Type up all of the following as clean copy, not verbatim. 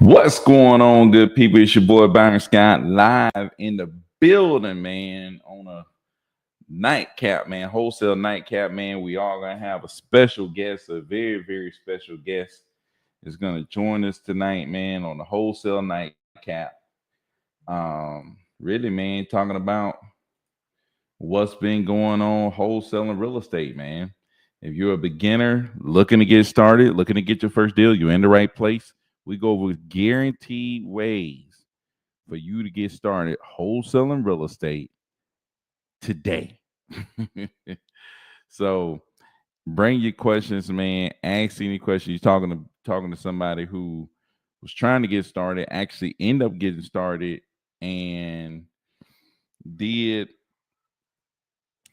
What's going on, good people? It's your boy Byron Scott live in the building, man, on a nightcap, man, wholesale nightcap, man. We are gonna have a special guest, a very, very special guest is gonna join us tonight, man, on the wholesale nightcap. Really, man, talking about what's been going on wholesaling real estate, man. If you're a beginner looking to get started, looking to get your first deal, you're in the right place. We go with guaranteed ways for you to get started wholesaling real estate today. So bring your questions, man. Ask any questions. You're talking to somebody who was trying to get started, actually end up getting started, and did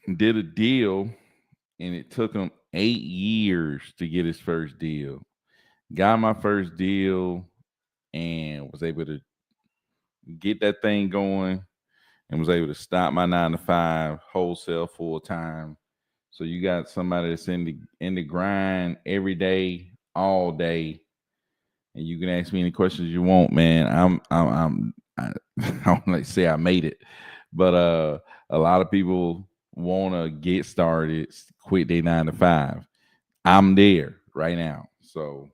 a deal, and it took him 8 years to get his first deal. Got my first deal and was able to get that thing going and was able to stop my 9 to 5 wholesale full time. So you got somebody that's in the grind every day, all day, and you can ask me any questions you want, man. I don't like to say I made it, but a lot of people want to get started, quit their 9 to 5. I'm there right now, so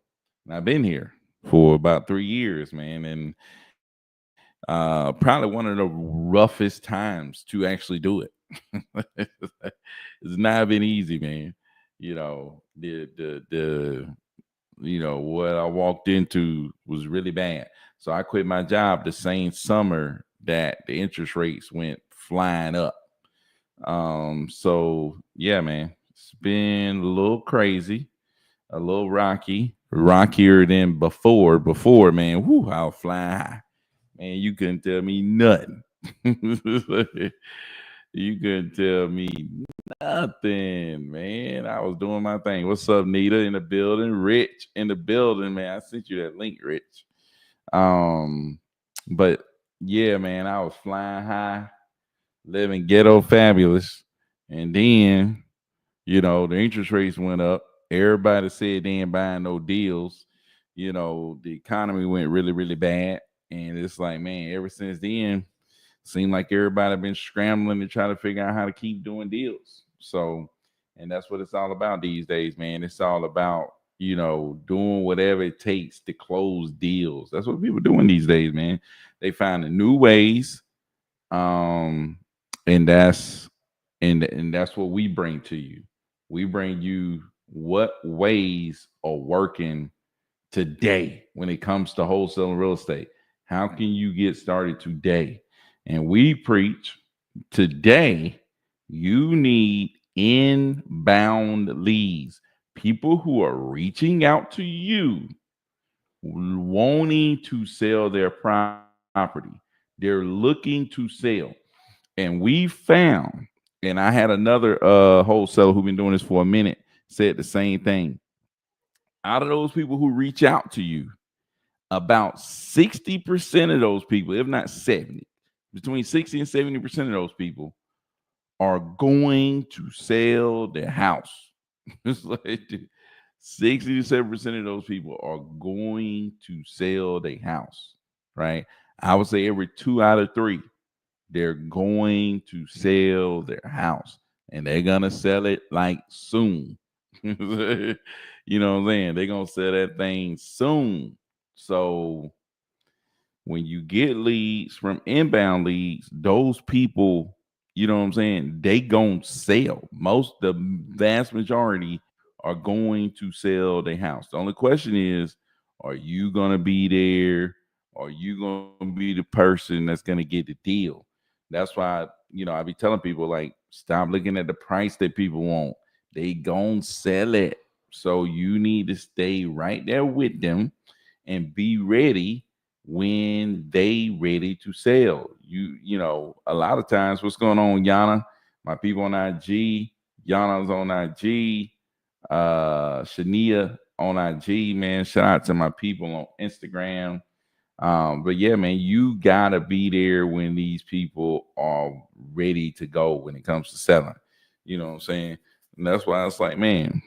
I've been here for about 3 years, man, and probably one of the roughest times to actually do it. It's not been easy, man. You know, the what I walked into was really bad. So I quit my job the same summer that the interest rates went flying up. So yeah, man, it's been a little crazy, a little rockier than before. Before, man, whoo, I was flying high. Man, you couldn't tell me nothing. You couldn't tell me nothing, man. I was doing my thing. What's up, Nita in the building? Rich in the building, man. I sent you that link, Rich. But yeah, man, I was flying high, living ghetto fabulous. And then, the interest rates went up. Everybody said they ain't buying no deals. The economy went really, really bad. And it's like, man, ever since then, seemed like everybody been scrambling to try to figure out how to keep doing deals. So, and that's what it's all about these days, man. It's all about, doing whatever it takes to close deals. That's what people are doing these days, man. They finding new ways. And that's what we bring to you. We bring you what ways are working today when it comes to wholesaling real estate. How can you get started today? And we preach today, you need inbound leads, people who are reaching out to you, wanting to sell their property. They're looking to sell. And we found, and I had another wholesaler who's been doing this for a minute, said the same thing. Out of those people who reach out to you, about 60% of those people, if not 70, between 60 and 70% of those people are going to sell their house. It's like 60 to 7% of those people are going to sell their house, right? I would say every 2 out of 3, they're going to sell their house, and they're going to sell it like soon. You know what I'm saying? They're going to sell that thing soon. So when you get leads from inbound leads, those people, you know what I'm saying, they gonna sell. The vast majority are going to sell their house. The only question is, are you gonna be there? Are you gonna be the person that's gonna get the deal? That's why, I be telling people, like, stop looking at the price that people want. They gonna sell it. So you need to stay right there with them and be ready when they ready to sell. A lot of times, what's going on, Yana? My people on IG, Yana's on IG, Shania on IG, man. Shout out to my people on Instagram. But yeah, man, you gotta be there when these people are ready to go when it comes to selling. You know what I'm saying? And that's why it's like, man,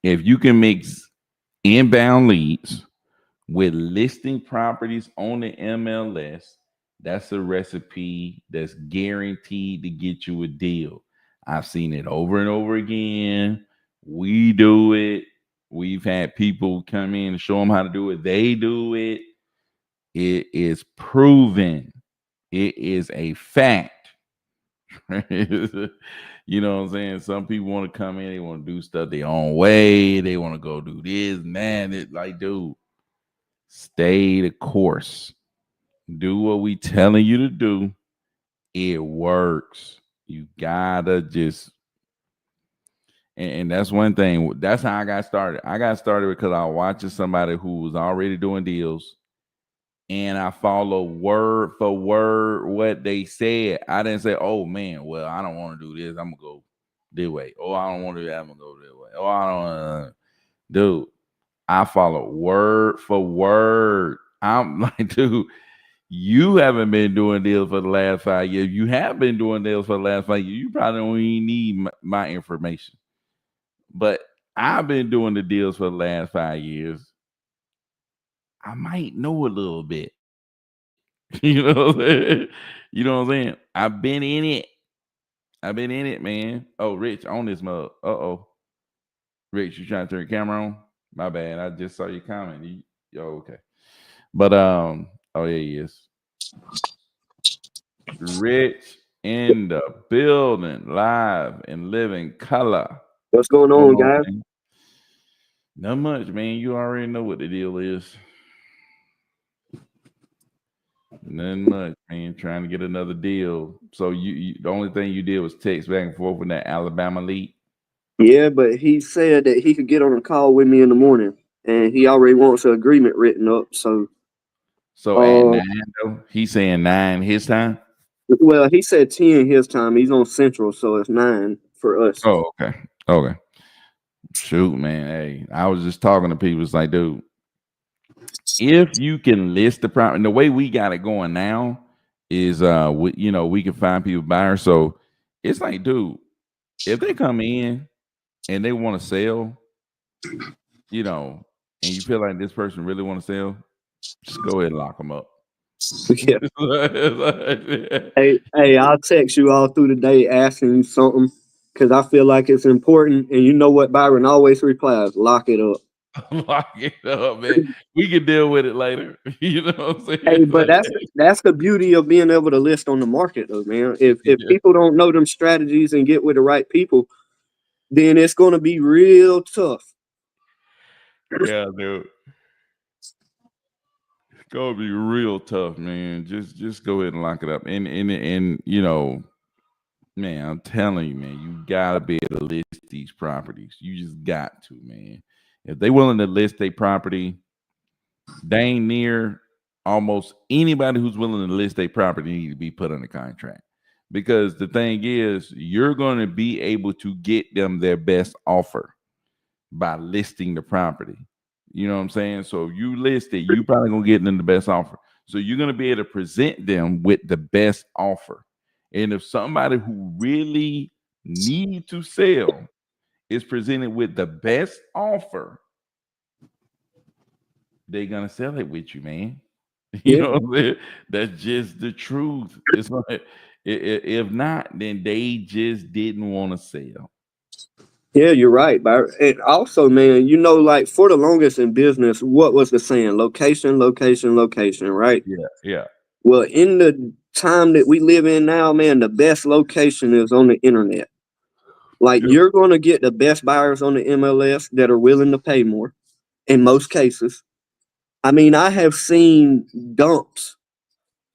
if you can mix inbound leads with listing properties on the MLS, that's a recipe that's guaranteed to get you a deal. I've seen it over and over again. We do it. We've had people come in and show them how to do it. They do it. It is proven. It is a fact. You know what I'm saying? Some people want to come in, they want to do stuff their own way. They want to go do this and that. It's like, dude, stay the course. Do what we telling you to do. It works. You gotta just, and that's one thing. That's how I got started. I got started because I was watching somebody who was already doing deals, and I follow word for word what they said. I didn't say, "Oh man, well I don't want to do this. I'm gonna go this way. Oh, I don't want to do that. I'm gonna go this way. Oh, I don't, dude." I follow word for word. I'm like, dude, you haven't been doing deals for the last 5 years. You have been doing deals for the last 5 years. You probably don't even need my information. But I've been doing the deals for the last 5 years. I might know a little bit. You know what I'm saying? You know what I'm saying? I've been in it. I've been in it, man. Oh, Rich, on this mug. Uh-oh. Rich, you trying to turn your camera on? My bad. I just saw your comment. Okay. But oh yeah, he is. Rich in the building, live and living color. What's going on, guys? Man? Not much, man. You already know what the deal is. Nothing much, man. Trying to get another deal. So you the only thing you did was text back and forth with that Alabama lead. Yeah, but he said that he could get on a call with me in the morning, and he already wants an agreement written up. So at 9, though, he's saying 9 his time. well, he said 10 his time. He's on Central, so it's 9 for us. Oh, okay. Okay. Shoot, man. Hey, I was just talking to people. It's like, dude, if you can list the property, and the way we got it going now is we can find people buyers. So it's like, dude, if they come in and they want to sell, and you feel like this person really want to sell, just go ahead and lock them up. Yeah. Hey, I'll text you all through the day asking you something because I feel like it's important. And you know what Byron always replies: lock it up. Lock it up, man. We can deal with it later. You know what I'm saying? Hey, but that's the beauty of being able to list on the market, though, man. If people don't know them strategies and get with the right people, then it's going to be real tough. Yeah, dude. It's gonna be real tough, man. Just go ahead and lock it up. And man, I'm telling you, man, you gotta be able to list these properties. You just got to, man. If they willing to list a property, dang near almost anybody who's willing to list a property need to be put under contract. Because the thing is, you're going to be able to get them their best offer by listing the property. You know what I'm saying? So if you list it, you probably gonna get them the best offer. So you're gonna be able to present them with the best offer. And if somebody who really need to sell is presented with the best offer, they're gonna sell it with you, man. You know what I'm saying? That's just the truth. It's like if not, then they just didn't want to sell. Yeah, you're right, Byron. And also, man, like for the longest in business, what was the saying? Location, location, location, right? Yeah. Well, in the time that we live in now, man, the best location is on the internet. Like you're going to get the best buyers on the MLS that are willing to pay more in most cases. I mean, I have seen dumps.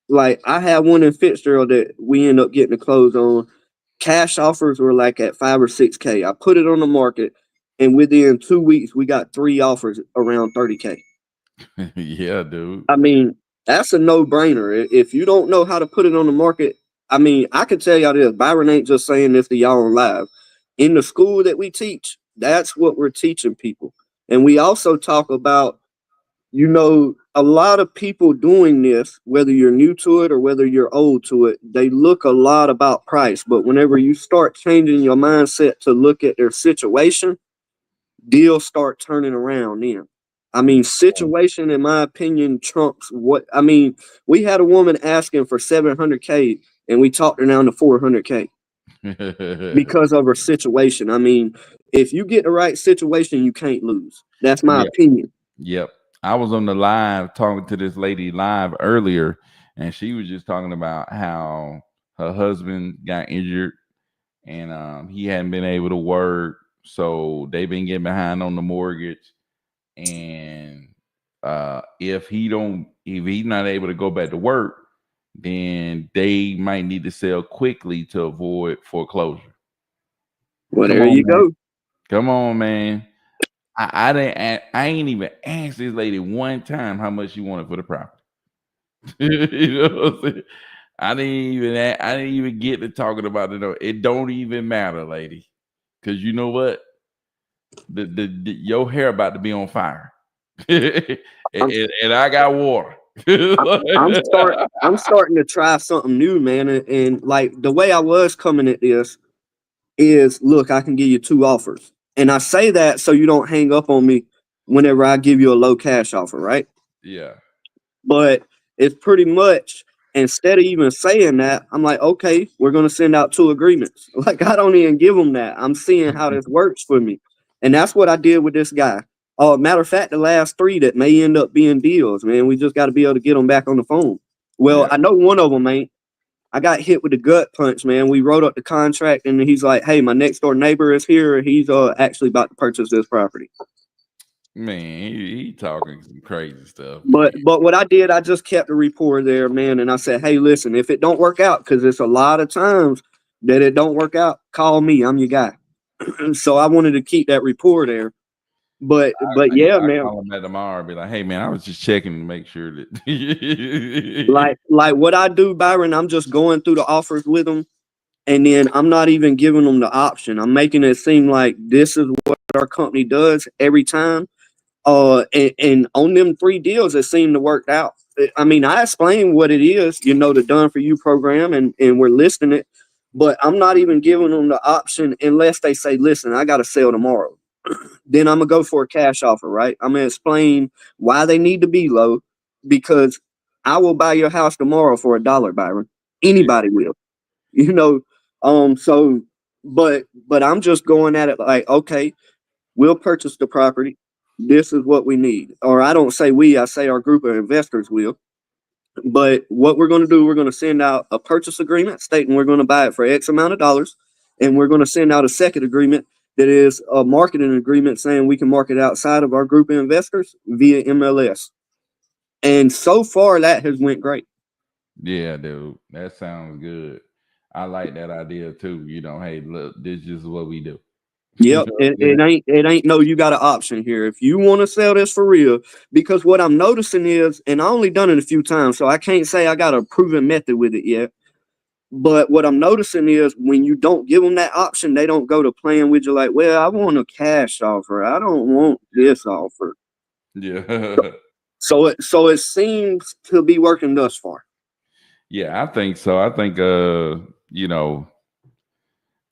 Like I had one in Fitzgerald that we end up getting the close on. Cash offers were like at 5 or 6K. I put it on the market, and within 2 weeks, we got 3 offers around 30K. Yeah, dude. I mean, that's a no-brainer. If you don't know how to put it on the market, I mean, I can tell y'all this. Byron ain't just saying this to y'all on live. In the school that we teach, that's what we're teaching people. And we also talk about, a lot of people doing this, whether you're new to it or whether you're old to it, they look a lot about price. But whenever you start changing your mindset to look at their situation, deals start turning around then. I mean, situation, in my opinion, trumps what. I mean, we had a woman asking for $700K, and we talked her down to $400K because of her situation. I mean, if you get the right situation, you can't lose. That's my Yeah. opinion. Yep. I was on the live talking to this lady live earlier, and she was just talking about how her husband got injured and he hadn't been able to work. So they've been getting behind on the mortgage. And if he's not able to go back to work, then they might need to sell quickly to avoid foreclosure. Well, Come there on, you man. go. Come on, man. I ain't even asked this lady one time how much she wanted for the property. You know what I'm saying? I didn't even get to talking about it. It don't even matter, lady. Cause you know what? The your hair about to be on fire. and, I'm, and I got water. I'm starting to try something new, man. And like the way I was coming at this is, look, I can give you two offers, and I say that so you don't hang up on me whenever I give you a low cash offer, right? Yeah. But it's pretty much, instead of even saying that, I'm like, okay, we're going to send out two agreements. Like, I don't even give them that. I'm seeing how this works for me. And that's what I did with this guy. Matter of fact, the last three that may end up being deals, man, we just got to be able to get them back on the phone. Well, Yeah. I know one of them ain't. I got hit with a gut punch, man. We wrote up the contract, and he's like, hey, my next door neighbor is here. He's actually about to purchase this property. Man, he talking some crazy stuff, man. But what I did, I just kept a rapport there, man, and I said, hey, listen, if it don't work out, because it's a lot of times that it don't work out, call me. I'm your guy. So I wanted to keep that rapport there. But yeah, I man, call him back tomorrow and be like, hey man, I was just checking to make sure that like what I do, Byron, I'm just going through the offers with them, and then I'm not even giving them the option. I'm making it seem like this is what our company does every time. And on them three deals, it seemed to work out. I mean, I explained what it is, the Done For You program, and we're listing it, but I'm not even giving them the option unless they say, listen, I got to sell tomorrow. Then I'm going to go for a cash offer, right? I'm going to explain why they need to be low, because I will buy your house tomorrow for $1, Byron. Anybody will, you know. So, but I'm just going at it like, okay, we'll purchase the property. This is what we need. Or I don't say we, I say our group of investors will. But what we're going to do, we're going to send out a purchase agreement stating we're going to buy it for X amount of dollars. And we're going to send out a second agreement that is a marketing agreement saying we can market outside of our group of investors via MLS. And so far, that has went great. yeah, dude, that sounds good. I like that idea too. Hey, look, this is what we do. You Yep, know what it, I'm saying? it ain't no, you got an option here. If you want to sell this for real, because what I'm noticing is, and I only done it a few times, so I can't say I got a proven method with it yet. But what I'm noticing is when you don't give them that option, they don't go to playing with you like, well, I want a cash offer. I don't want this offer. Yeah. So it seems to be working thus far. Yeah, I think so. I think you know,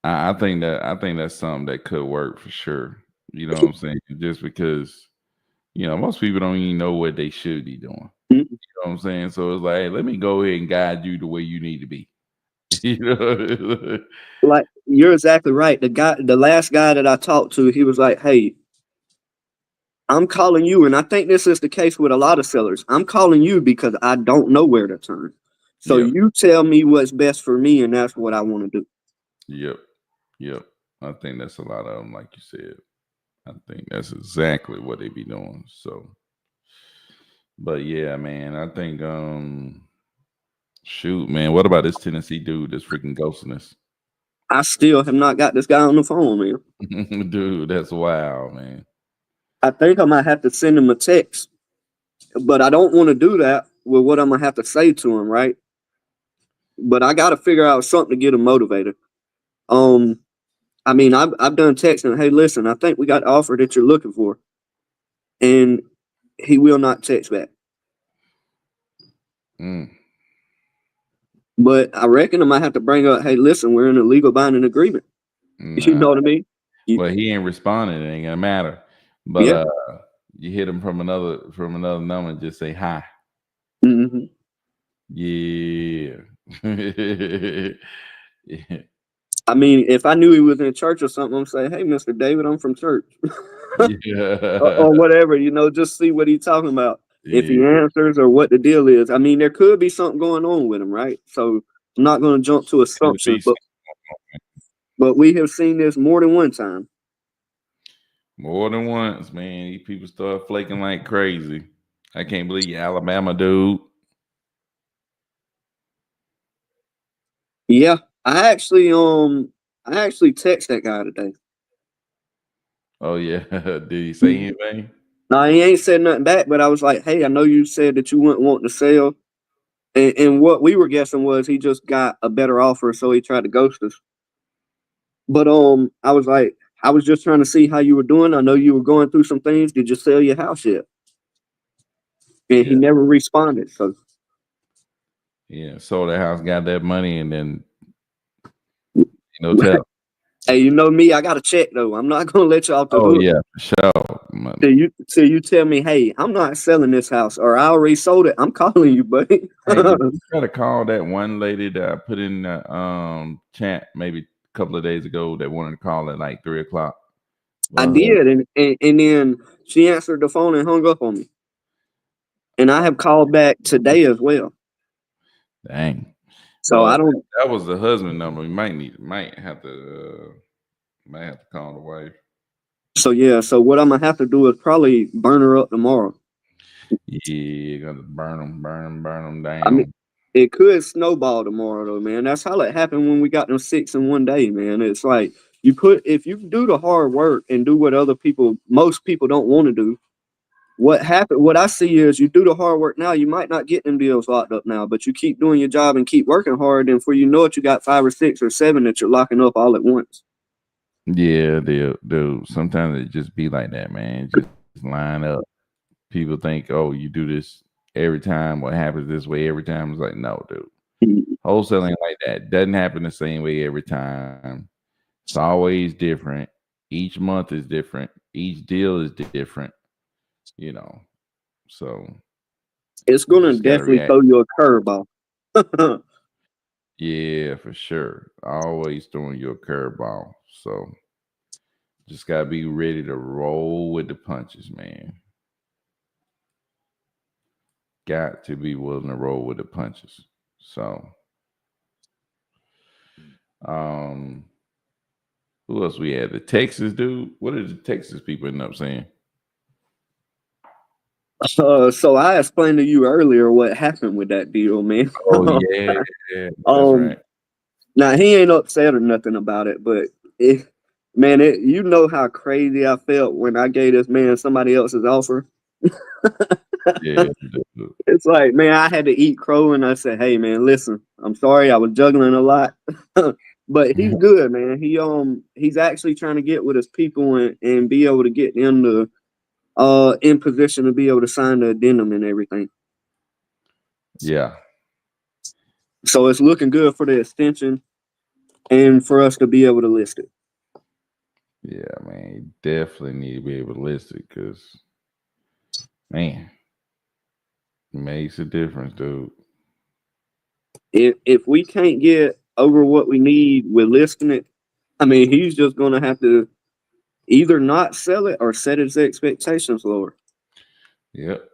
I think that's something that could work for sure. You know what I'm saying? Just because, most people don't even know what they should be doing. Mhm. You know what I'm saying? So it's like, hey, let me go ahead and guide you the way you need to be. You know? Like you're exactly right. The last guy that I talked to, he was like, hey, I'm calling you, and I think this is the case with a lot of sellers. I'm calling you because I don't know where to turn. So Yep. you tell me what's best for me, and that's what I want to do. Yep. Yep. I think that's a lot of them, like you said. I think that's exactly what they be doing. So, but yeah, man, I think shoot, man, what about this Tennessee dude that's freaking ghosting us? I still have not got this guy on the phone, man. Dude, that's wild, man. I think I might have to send him a text, but I don't want to do that with what I'm gonna have to say to him, right? But I got to figure out something to get him motivated. Um, I mean, I've done texting. Hey, listen, I think we got the offer that you're looking for, and he will not text back. Mm. But I reckon I might have to bring up, hey, listen, we're in a legal binding agreement. You Nah, know what I mean? well, he ain't responding. It ain't gonna matter. But Yeah. You hit them from another number and just say hi. Mm-hmm. Yeah. Yeah. I mean, if I knew he was in church or something, I'm saying, "Hey, Mr. David, I'm from church," Yeah. or whatever. Just see what he's talking about. If he Yeah. answers or what the deal is. I mean, there could be something going on with him, right? So I'm not going to jump to Could assumptions, be but we have seen this more than one time. more than once, man. These people start flaking like crazy. I can't believe you, Alabama dude. Yeah, I actually text that guy today. Oh yeah. Did he say anything? Now he ain't said nothing back, but I was like, "Hey, I know you said that you wouldn't want to sell," and what we were guessing was he just got a better offer, so he tried to ghost us. But I was like, I was just trying to see how you were doing. I know you were going through some things. Did you sell your house yet? And he Yeah. never responded. So Yeah. Sold the house, got that money, and then tell. hey, you know me, I got to check though. I'm not gonna let you off the Oh hook yeah, for sure. till you tell me, hey, I'm not selling this house, or I already sold it. I'm calling you, buddy. Hey, did you try to call that one lady that I put in the chat maybe a couple of days ago that wanted to call at like 3 o'clock? I Well, did, and then she answered the phone and hung up on me. And I have called back today as well. dang. So Well, I don't. that was the husband number. We might have to call the wife. So yeah. So what I'm gonna have to do is probably burn her up tomorrow. Yeah, got to burn them I mean, down. it could snowball tomorrow though, man. That's how it happened when we got them 6 in one day, man. It's like if you do the hard work and do what most people don't want to do. What I see is you do the hard work now, you might not get them deals locked up now, but you keep doing your job and keep working hard, and before you know it, you got 5 or 6 or 7 that you're locking up all at once. Yeah, they'll sometimes it just be like that, man. Just line up. People think, oh, you do this every time. What happens this way every time? It's like, no, dude. Wholesaling like that doesn't happen the same way every time. It's always different. Each month is different. Each deal is different. You know, so It's you gonna just got to definitely react. throw you a curveball. Yeah, for sure. Always throwing you a curveball. So just got to be ready to roll with the punches, man. Got to be willing to roll with the punches. So, um, who else we had? The Texas dude. What did the Texas people end up saying? So I explained to you earlier what happened with that deal, man. Oh yeah, that's um, right. Now he ain't upset or nothing about it, but you know how crazy I felt when I gave this man somebody else's offer. Yeah, dude. It's like, man, I had to eat crow, and I said, "Hey, man, listen, I'm sorry, I was juggling a lot, but he's good, man. He's actually trying to get with his people and be able to get them to in position to be able to sign the addendum and everything. Yeah, So it's looking good for the extension and for us to be able to list it. yeah, man. You definitely need to be able to list it because, man, it makes a difference, dude. If we can't get over what we need with listing it, I mean, he's just going to have to either not sell it or set his expectations lower. Yep.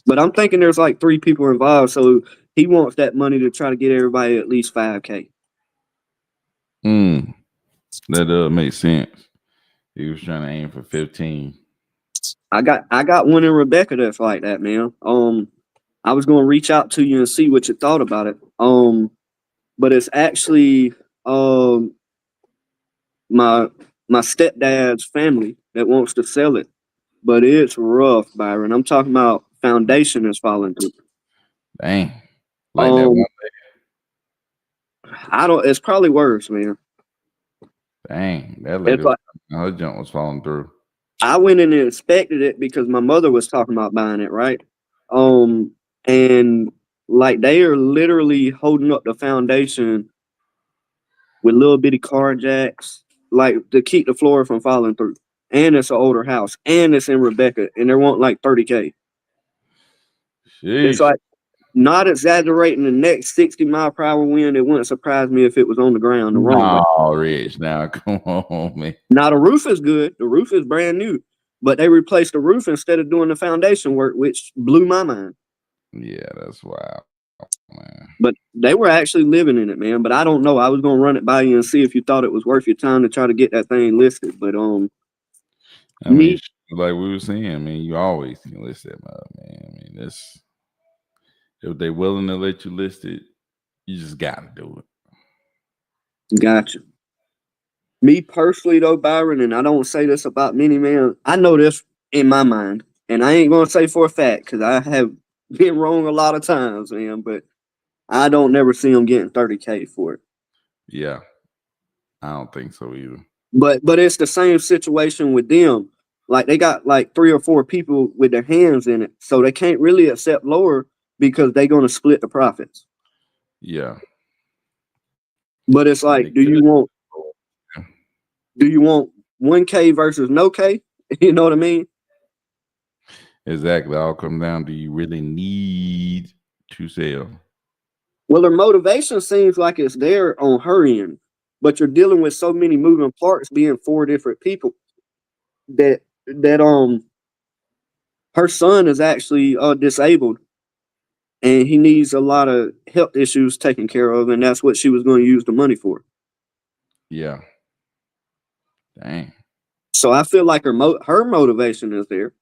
But I'm thinking there's like 3 people involved, so he wants that money to try to get everybody at least $5K. That does make sense. He was trying to aim for 15. I got one in Rebecca that's like that, man. I was going to reach out to you and see what you thought about it. But it's actually my my stepdad's family that wants to sell it, but it's rough, Byron. I'm talking about foundation is falling through. Dang. Like that one. I don't. It's probably worse, man. Dang. That lady It's was, like her junk was falling through. I went in and inspected it because my mother was talking about buying it, right? Um, and like they are literally holding up the foundation with little bitty car jacks, like to keep the floor from falling through. and it's an older house, and it's in Rebecca, and they want like 30K. It's Sheesh. like, not exaggerating, the next 60-mile-per-hour wind, it wouldn't surprise me if it was on the ground the wrong way. No, Rich. Now, come on, man. Now, the roof is good. The roof is brand new, but they replaced the roof instead of doing the foundation work, which blew my mind. Yeah, that's wild, man. But they were actually living in it, man. But I don't know. I was gonna run it by you and see if you thought it was worth your time to try to get that thing listed. But I mean, like we were saying, man, you always can list that up, man. I mean, that's if they willing to let you list it, you just gotta do it. Gotcha. Me personally, though, Byron, and I don't say this about many, man. I know this in my mind, and I ain't gonna say for a fact because I have been wrong a lot of times, man. But I don't never see them getting 30K for it. Yeah, I don't think so either. But it's the same situation with them. Like they got like 3 or 4 people with their hands in it, so they can't really accept lower because they're gonna split the profits. Yeah. But it's like, do you want 1K versus no K? You know what I mean? Exactly. All come down. Do you really need to sell? Well, her motivation seems like it's there on her end, but you're dealing with so many moving parts, being 4 different people that her son is actually disabled, and he needs a lot of health issues taken care of, and that's what she was going to use the money for. Yeah. Dang. So I feel like her motivation is there.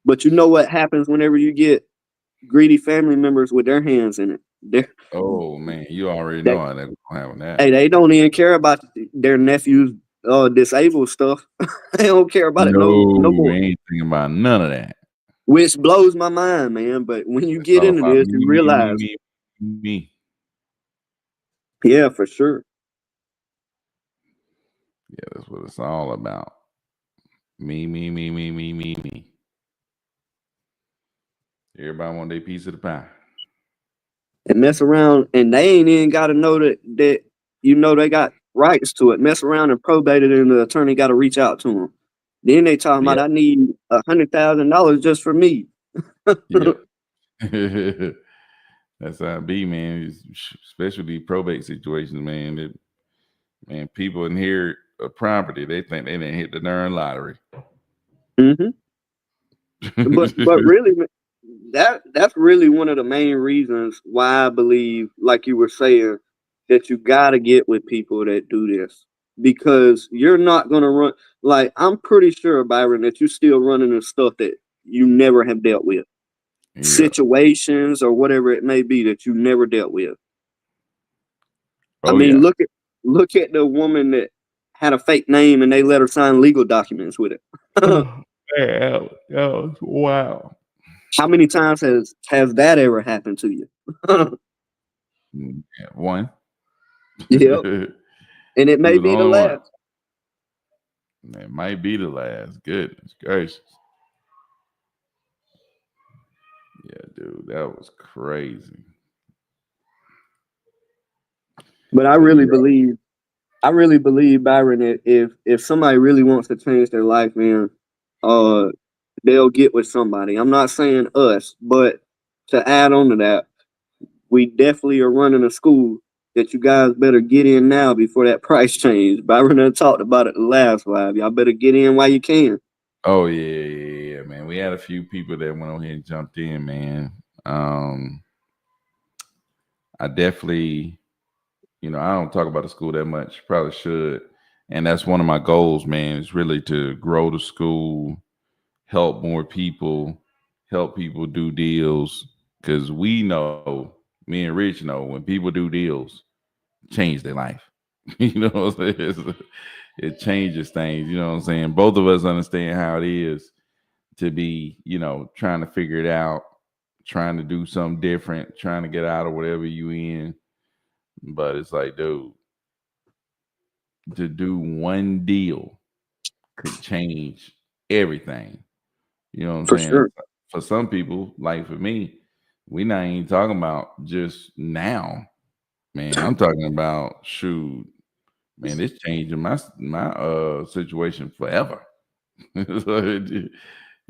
But you know what happens whenever you get greedy family members with their hands in it? Oh man, you already know how they're gonna have that. Hey, they don't even care about their nephew's disabled stuff. They don't care about it no more. We ain't thinking about none of that. Which blows my mind, man. But when you get into this, you realize, me. Yeah, for sure. Yeah, that's what it's all about. Me. Everybody want their piece of the pie. And mess around, and they ain't even got to know that they got rights to it. Mess around and probate it, and the attorney got to reach out to them. Then they talking about, I need $100,000 just for me. Yep. That's how it be, man. Especially probate situations, man. Man, people inherit a property, they think they didn't hit the darn lottery. Mm-hmm. but really, that's really one of the main reasons why I believe, like you were saying, that you got to get with people that do this, because you're not going to run. Like, I'm pretty sure, Byron, that you're still running into stuff that you never have dealt with. Yeah. Situations or whatever it may be that you never dealt with. I mean, look at the woman that had a fake name and they let her sign legal documents with it. Yeah, wow. How many times has that ever happened to you? One. Yep. And it may be the last. It might be the last. Goodness gracious. Yeah, dude, that was crazy. But I really believe, Byron, that if somebody really wants to change their life, man, they'll get with somebody. I'm not saying us, but to add on to that, we definitely are running a school that you guys better get in now before that price change. Byron done talked about it the last live. Y'all better get in while you can. Oh yeah, man. We had a few people that went on here and jumped in, man. I definitely, I don't talk about the school that much. Probably should. And that's one of my goals, man, is really to grow the school, help more people, help people do deals. Because we know, me and Rich know, when people do deals, change their life. You know what I'm saying? It changes things. You know what I'm saying? Both of us understand how it is to be, trying to figure it out, trying to do something different, trying to get out of whatever you in. But it's like, dude, to do one deal could change everything. You know what I'm saying? Sure. For some people, like for me, we not even talking about just now, man. I'm talking about man, it's changing my situation forever.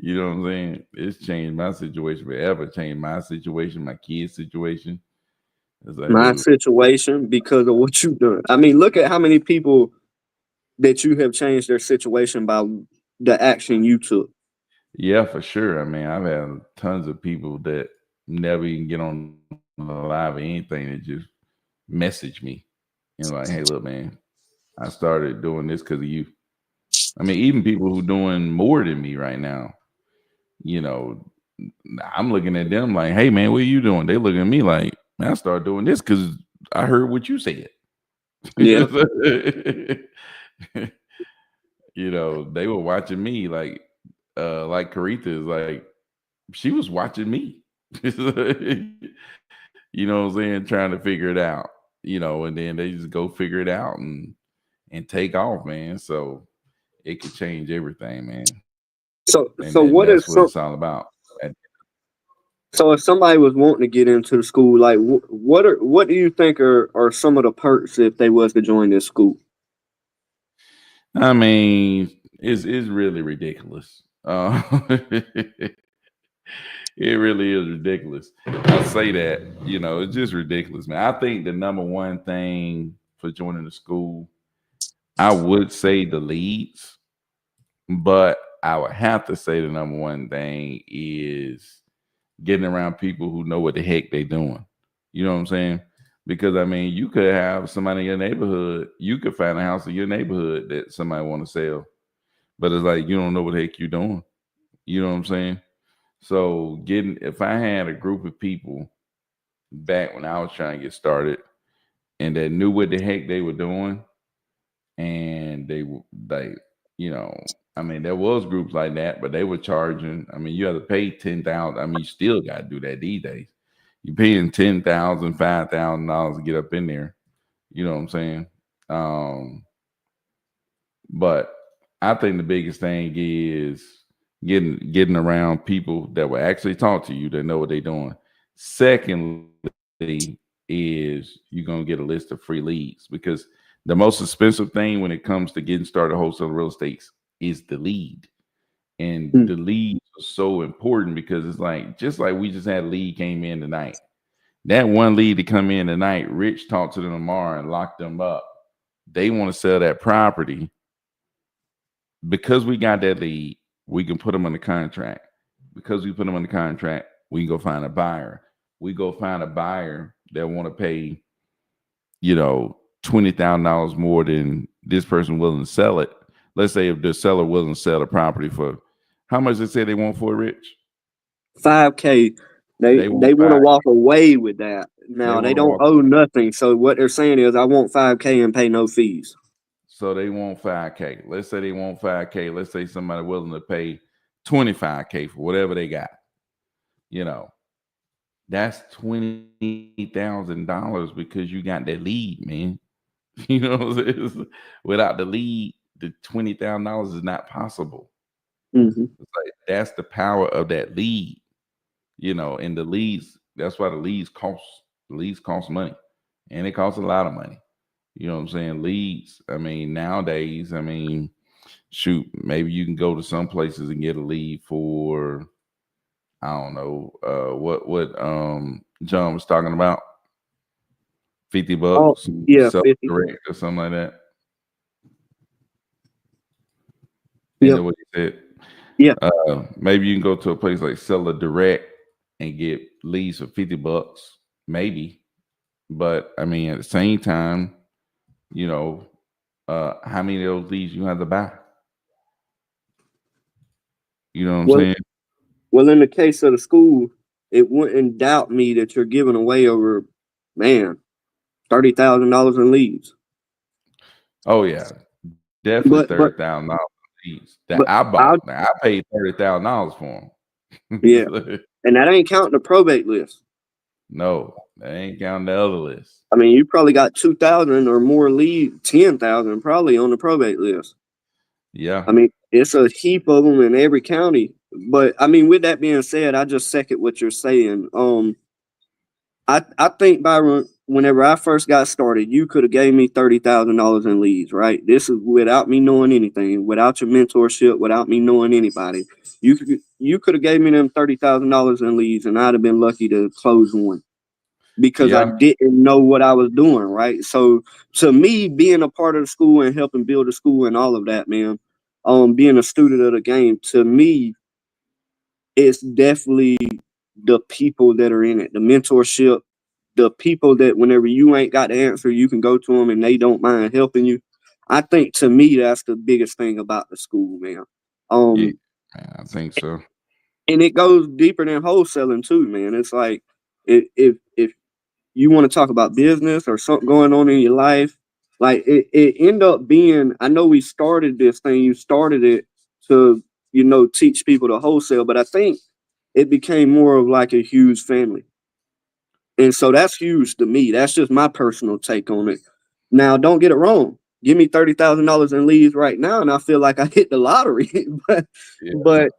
You know what I'm saying? It's changed my situation forever. Changed my situation, my kids' situation. It's like, My dude, situation because of what you've done. I mean, look at how many people that you have changed their situation by the action you took. yeah, for sure. I mean, I've had tons of people that never even get on the live or anything that just message me and like, hey, look, man, I started doing this because of you. I mean, even people who doing more than me right now, you know, I'm looking at them like, hey, man, what are you doing? They looking at me like, man, I started doing this because I heard what you said. Yeah. You know, they were watching me like Caritha is like, she was watching me. You know what I'm saying? Trying to figure it out, you know, and then they just go figure it out and take off, man. So it could change everything, man. And So that's what what if it's all some about. And so if somebody was wanting to get into the school, like what do you think are some of the perks if they was to join this school? I mean, it's really ridiculous. It really is ridiculous. I say that, you know, it's just ridiculous, man. I think the number one thing for joining the school, I would say the leads, but I would have to say the number one thing is getting around people who know what the heck they doing. You know what I'm saying? Because I mean, you could have somebody in your neighborhood, you could find a house in your neighborhood that somebody want to sell, but it's like you don't know what the heck you're doing. You know what I'm saying? So getting if I had a group of people back when I was trying to get started and that knew what the heck they were doing and they were like, you know, I mean, there was groups like that, but they were charging. I mean, you have to pay 10,000. I mean, you still got to do that these days. You're paying 10,000, $5,000 to get up in there. You know what I'm saying? Um, but I think the biggest thing is getting around people that will actually talk to you that know what they're doing. Secondly, is you're gonna get a list of free leads because the most expensive thing when it comes to getting started wholesale real estate is the lead. And Mm. the leads are so important because it's like just like we just had a lead came in tonight. That one lead to come in tonight, Rich talked to them tomorrow and locked them up. They want to sell that property because we got that lead, we can put them on the contract. Because we put them on the contract, we can go find a buyer. We go find a buyer that want to pay, you know, $20,000 more than this person willing to sell it. Let's say if the seller willing to sell the property for how much they say they want for it, Rich? 5K. They They want they want to five. walk away with that. They Now they want to don't walk. owe nothing. So what they're saying is I want 5K and pay no fees. So they want 5K. Let's say they want 5K. Let's say somebody willing to pay 25K for whatever they got. You know, that's $20,000 because you got that lead, man. You know, without the lead, the $20,000 is not possible. Hmm. It's like that's the power of that lead, you know, and the leads. That's why the leads cost. The leads cost money, and it costs a lot of money. You know what I'm saying? Leads. I mean, nowadays, I mean, shoot, maybe you can go to some places and get a lead for I don't know what John was talking about, Oh $50, yeah, self 50. direct or something like that. Ain't Yep. that what he said? Yeah. Maybe you can go to a place like Seller Direct and get leads for $50, maybe. But I mean, at the same time, you know, how many of those leads you have to buy? You know what I'm Well, saying? well, in the case of the school, it wouldn't doubt me that you're giving away over, man, $30,000 in leads. Oh yeah, definitely But thirty but thousand dollars leads that but I I'll bought. Now I paid $30,000 for yeah, them. and that ain't counting the probate list. No, that ain't counting the other list. I mean, you probably got 2,000 or more lead, 10,000 probably on the probate list. Yeah. I mean, it's a heap of them in every county. But I mean, with that being said, I just second what you're saying. I think Byron. whenever I first got started, you could have gave me $30,000 in leads, right? This is without me knowing anything, without your mentorship, without me knowing anybody. You could have gave me them $30,000 in leads, and I'd have been lucky to close one because I Yeah, didn't know what I was doing, right? So to me, being a part of the school and helping build the school and all of that, man, being a student of the game, to me, it's definitely the people that are in it, the mentorship, the people that whenever you ain't got the answer, you can go to them and they don't mind helping you. I think to me that's the biggest thing about the school, man. yeah, Um, man, I think so. and it goes deeper than wholesaling too, man. It's like if you want to talk about business or something going on in your life, like it end up being. I know we started this thing. You started it to teach people to wholesale, but I think it became more of like a huge family. And so that's huge to me. That's just my personal take on it. Now, don't get it wrong. Give me $30,000 in leads right now, and I feel like I hit the lottery. but Yeah. but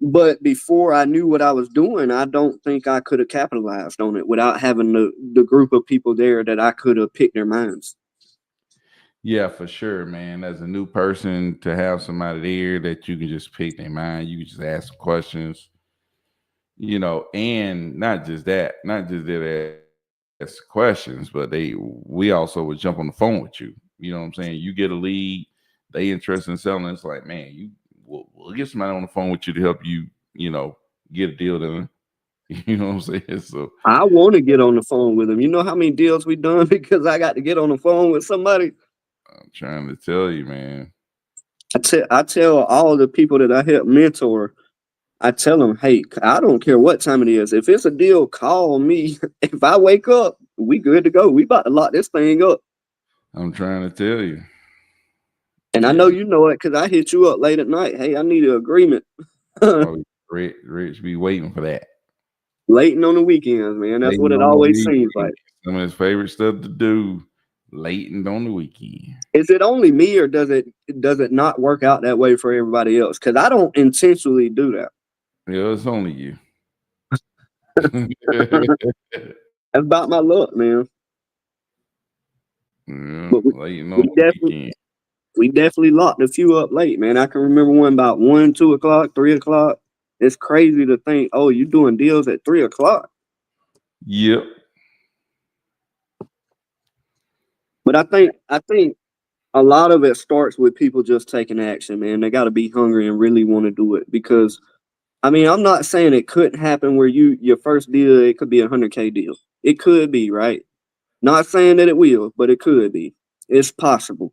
but before I knew what I was doing, I don't think I could have capitalized on it without having the group of people there that I could have picked their minds. Yeah, for sure, man. As a new person, to have somebody there that you can just pick their mind, you can just ask some questions, and not just that they ask questions, but we also would jump on the phone with you. You know what I'm saying? You get a lead, they interested in selling. It's like, man, we'll get somebody on the phone with you to help you, get a deal done. You know what I'm saying? So I want to get on the phone with them. You know how many deals we done because I got to get on the phone with somebody? I'm trying to tell you, man. I tell all the people that I help mentor, I tell them, hey, I don't care what time it is. If it's a deal, call me. If I wake up, we good to go. We about to lock this thing up. I'm trying to tell you. And I know And you know it because I hit you up late at night. Hey, I need an agreement. oh, Rich be waiting for that. Late on the weekends, man. That's what Waiting it on the always seems weekend. like. Some of his favorite stuff to do, late and on the weekend. Is it only me or does it not work out that way for everybody else? Because I don't intentionally do that. Yeah, it's only you. That's about my luck, man. Yeah, But we, late and on we the definitely weekend. we definitely locked a few up late, man. I can remember one about 1, 2 o'clock, 3 o'clock. It's crazy to think, oh, you doing deals at 3 o'clock. Yep. But I think a lot of it starts with people just taking action, man. They got to be hungry and really want to do it. Because I mean, I'm not saying it couldn't happen where your first deal it could be a 100K deal. It could be, right? Not saying that it will, but it could be. It's possible.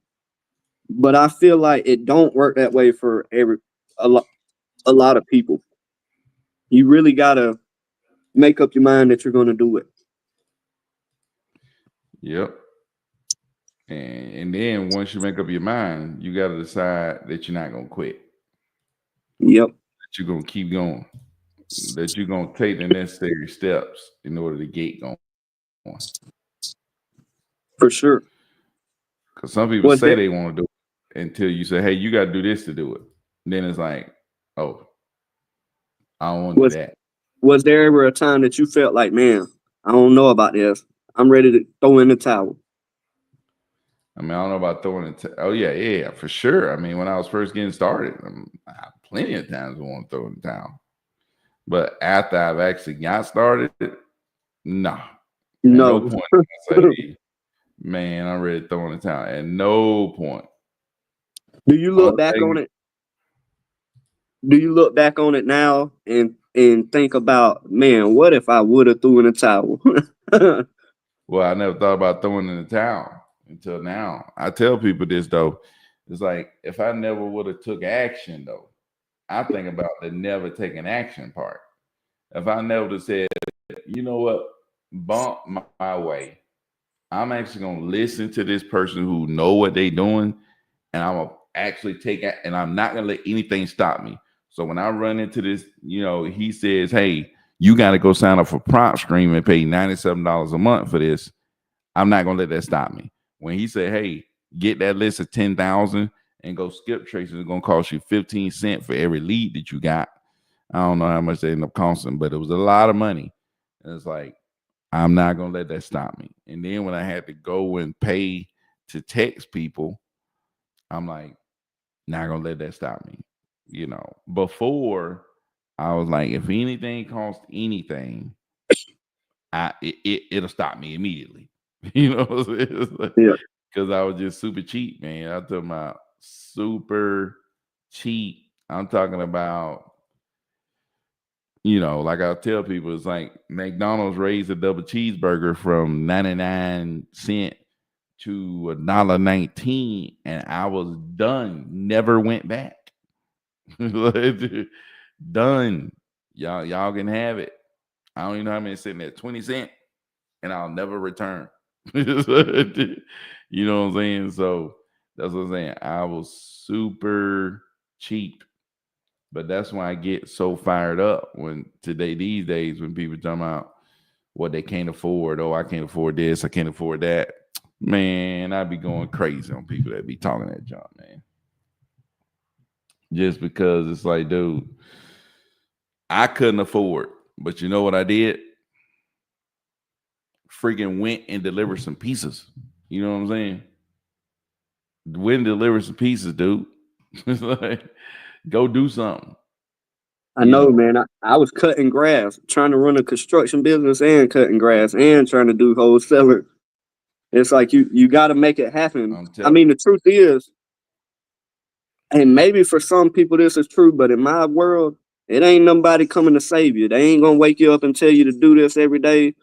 But I feel like it don't work that way for a lot a lot of people. You really gotta make up your mind that you're gonna do it. Yep. And then once you make up your mind, you got to decide that you're not gonna quit. Yep, That you're gonna keep going. That you're gonna take the necessary steps in order to get going. for sure. Because some people Was say there they want to do it until you say, "Hey, you got to do this to do it." And then it's like, "Oh, I don't want to do was that." was there ever a time that you felt like, man, I don't know about this. I'm ready to throw in the towel. I mean, I don't know about throwing it. Oh yeah, yeah, for sure. I mean, when I was first getting started, plenty of times I want to throw in the towel. But after I've actually got started, nah. At no No. point I say, "Man, I'm ready to throw in the towel." At no point. Do you look Only back on thing, it? Do you look back on it now and think about, man, what if I would have threw in the towel? well, I never thought about throwing in the towel until now. I tell people this though. It's like if I never would have took action though, I think about the never taking action part. If I never would have said, you know what, bump my way, I'm actually gonna listen to this person who know what they doing, and I'm gonna actually take it, and I'm not gonna let anything stop me. So when I run into this, he says, "Hey, you got to go sign up for Prop Stream and pay $97 a month for this." I'm not gonna let that stop me. When he said, "Hey, get that list of 10,000 and go skip traces, it's gonna cost you 15 cents for every lead that you got." I don't know how much they end up costing, but it was a lot of money. And it's like, I'm not gonna let that stop me. And then when I had to go and pay to text people, I'm like, not gonna let that stop me. Before I was like, if anything costs anything, it'll stop me immediately. Yeah. Because I was just super cheap, man. I'm talking about super cheap. I'm talking about, like I tell people, it's like McDonald's raised a double cheeseburger from 99 cents to $1.19, and I was done. Never went back. Done. Y'all can have it. I don't even know how many sitting at 20 cents, and I'll never return. You know what I'm saying? So that's what I'm saying. I was super cheap. But that's why I get so fired up these days, when people talking about what they can't afford. Oh, I can't afford this. I can't afford that. Man, I'd be going crazy on people that be talking that junk, man. Just because it's like, dude, I couldn't afford. But you know what I did? Freaking went and delivered some pieces. You know what I'm saying? Went and delivered some pieces, dude. It's like, go do something. I know, man. I was cutting grass, trying to run a construction business and cutting grass and trying to do wholesaler. It's like you got to make it happen. I'm I telling mean, the truth is, and maybe for some people this is true, but in my world, it ain't nobody coming to save you. They ain't gonna wake you up and tell you to do this every day,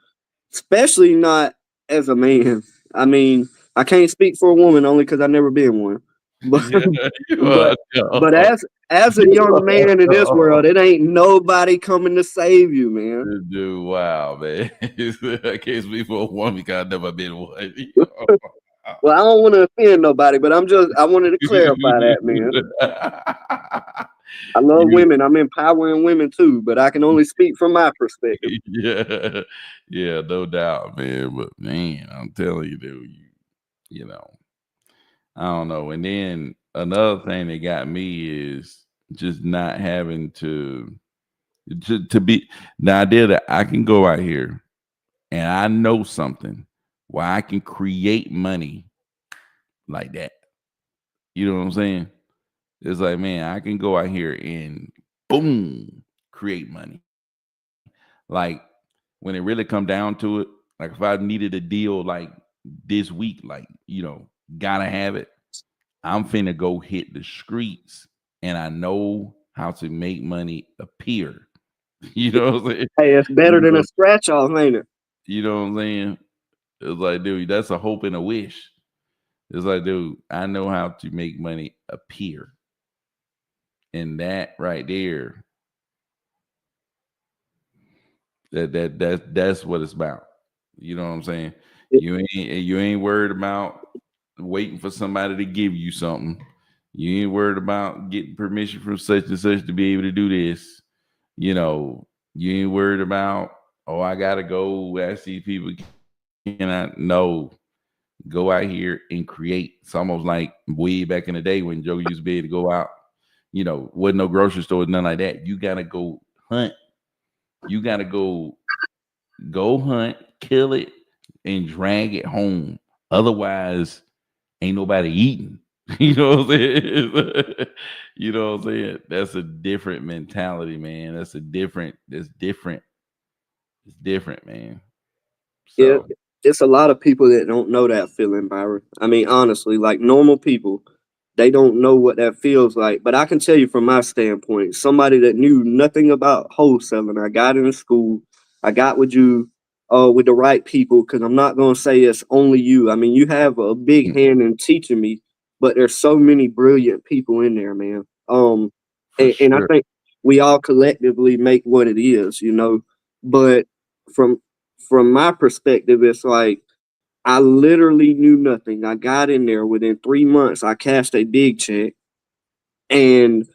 especially not as a man. I mean, I can't speak for a woman only because I've never been one. But yeah, you but are. but as a young man in this world, it ain't nobody coming to save you, man. Dude, wow, man. I can't speak for a woman because I've never been one. Well, I don't want to offend nobody, but I wanted to clarify that, man. I love You, women. I'm empowering women too, but I can only speak from my perspective. yeah, yeah, no doubt, man. But man, I'm telling you, dude, you know, I don't know. And then another thing that got me is just not having to be the idea that I can go out here and I know something where I can create money like that. You know what I'm saying? It's like, man, I can go out here and boom, create money. Like when it really come down to it, like if I needed a deal like this week, like, gotta have it. I'm finna go hit the streets and I know how to make money appear. You know what I'm saying? Hey, it's better You than know, a scratch off, ain't it? you know what I'm saying? It's like, dude, that's a hope and a wish. It's like, dude, I know how to make money appear. And that right there, that's what it's about. You know what I'm saying? You ain't worried about waiting for somebody to give you something. You ain't worried about getting permission from such and such to be able to do this. You ain't worried about, oh, I gotta go ask these people, can I? No, go out here and create. It's almost like way back in the day when Joe used to be able to go out, wasn't no grocery stores, nothing like that. You gotta go hunt. You gotta go hunt, kill it, and drag it home. Otherwise, ain't nobody eating. You know what I'm saying? You know what I'm saying? That's a different mentality, man. That's different. It's different, man. Yeah, So it's a lot of people that don't know that feeling, Byron. I mean, honestly, like normal people, they don't know what that feels like. But I can tell you from my standpoint, somebody that knew nothing about wholesaling, I got into school, I got with you, with the right people, because I'm not gonna say it's only you. I mean, you have a big mm, hand in teaching me, but there's so many brilliant people in there, man. for And I sure. think we all collectively make what it is, you know. But from my perspective, it's like I literally knew nothing. I got in there within 3 months. I cashed a big check, and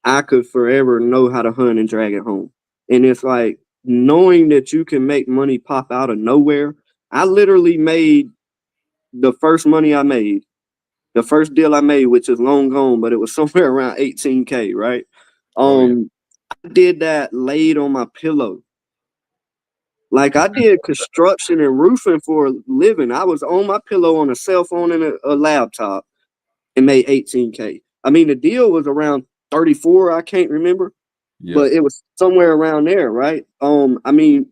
I could forever know how to hunt and drag it home. And it's like knowing that you can make money pop out of nowhere. I literally made the first money I made, the first deal I made, which is long gone, but it was somewhere around 18K, right? Oh yeah. I did that laid on my pillow. Like I did construction and roofing for a living. I was on my pillow on a cell phone and a laptop and made 18K. I mean, the deal was around 34. I can't remember, Yep. but it was somewhere around there, right? I mean,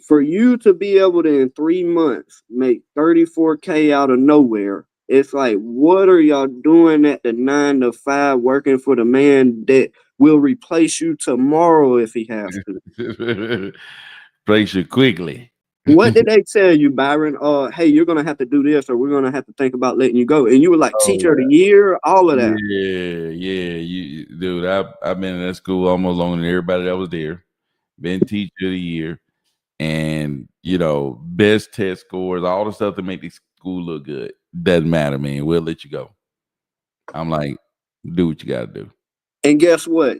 for you to be able to in 3 months make 34K out of nowhere, it's like, what are y'all doing at the 9 to 5 working for the man that will replace you tomorrow if he has to? Place you quickly. What did they tell you, Byron? Hey, you're gonna have to do this, or we're gonna have to think about letting you go. And you were like Oh teacher of the year, all of that. yeah. Dude, I've been in that school almost longer than everybody that was there. Been teacher of the year, and best test scores, all the stuff to make the school look good. Doesn't matter, man. We'll let you go. I'm like, do what you gotta do. And guess what?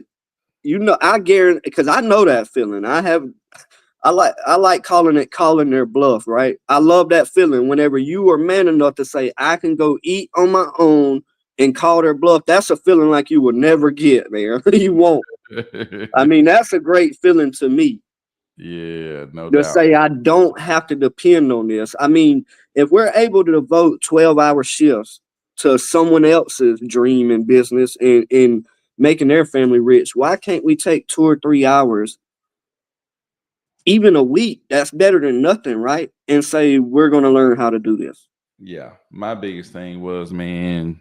I guarantee because I know that feeling. I like calling their bluff, right? I love that feeling whenever you are man enough to say, I can go eat on my own and call their bluff. That's a feeling like you will never get, man. You won't. I mean, that's a great feeling to me Yeah, no to doubt. say I don't have to depend on this. I mean, if we're able to devote 12-hour shifts to someone else's dream and business and making their family rich, why can't we take 2 or 3 hours, even a week? That's better than nothing, right? And say, we're going to learn how to do this. Yeah. My biggest thing was, man,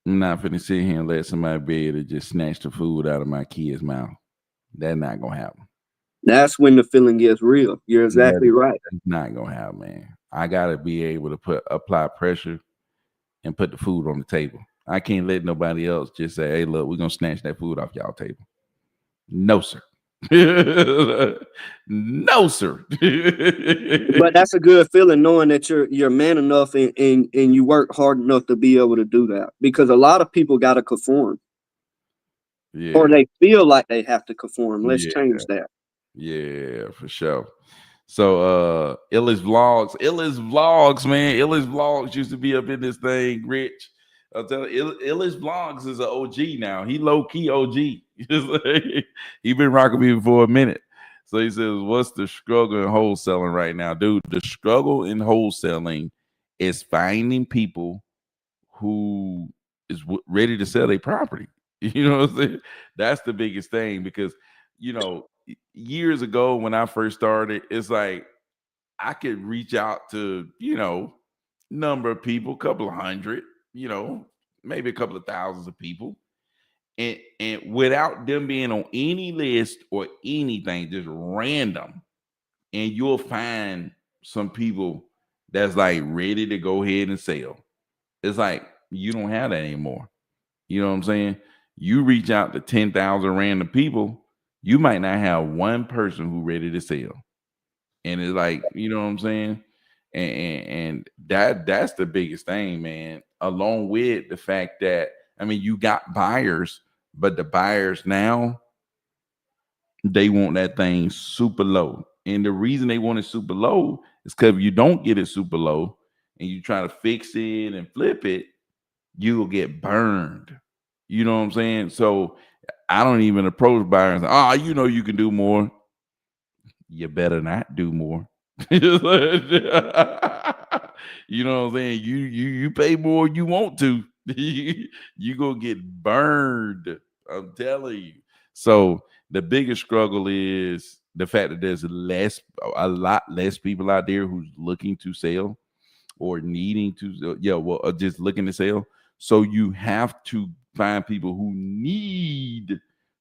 I'm not finna sit here and let somebody be able to just snatch the food out of my kid's mouth. That's not gonna happen. That's when the feeling gets real. You're exactly right. That's not gonna happen, man. I gotta be able to apply pressure and put the food on the table. I can't let nobody else just say, "Hey, look, we're gonna snatch that food off y'all table." No, sir. No, sir. But that's a good feeling knowing that you're man enough and you work hard enough to be able to do that. Because a lot of people got to conform or Yeah, they feel like they have to conform. Let's yeah, change that. yeah, for sure. So Illis Vlogs, man. Illis Vlogs used to be up in this thing, Rich. I'll tell you, Illis Vlogs is an OG now. He low key OG. He been rocking me for a minute. So he says, what's the struggle in wholesaling right now? Dude, the struggle in wholesaling is finding people who is ready to sell their property. You know what I'm saying? That's the biggest thing because, years ago when I first started, it's like I could reach out to, number of people, couple of hundred, maybe a couple of thousands of people. And without them being on any list or anything, just random. And you'll find some people that's like ready to go ahead and sell. It's like you don't have that anymore. You know what I'm saying? You reach out to 10,000 random people, you might not have one person who ready to sell. And it's like, you know what I'm saying? And that's the biggest thing, man. Along with the fact that you got buyers, but the buyers now they want that thing super low. And the reason they want it super low is because if you don't get it super low and you try to fix it and flip it, you will get burned. You know what I'm saying? So I don't even approach buyers. You can do more. You better not do more. You know what I'm saying? You pay more you want to. You gonna get burned. I'm telling you. So the biggest struggle is the fact that there's a lot less people out there who's looking to sell or needing to, just looking to sell. So you have to find people who need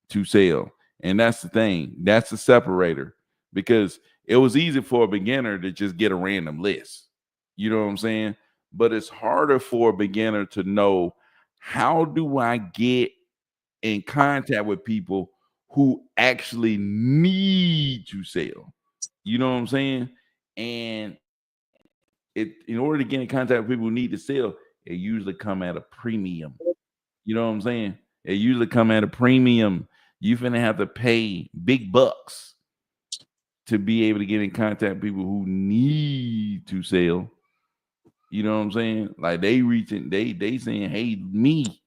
to sell. And that's the thing. That's the separator because it was easy for a beginner to just get a random list. You know what I'm saying? But it's harder for a beginner to know how do I get in contact with people who actually need to sell. You know what I'm saying? And in order to get in contact with people who need to sell, it usually come at a premium. You know what I'm saying? It usually come at a premium. You finna have to pay big bucks to be able to get in contact with people who need to sell. You know what I'm saying? Like they reaching, they saying, "Hey, me,"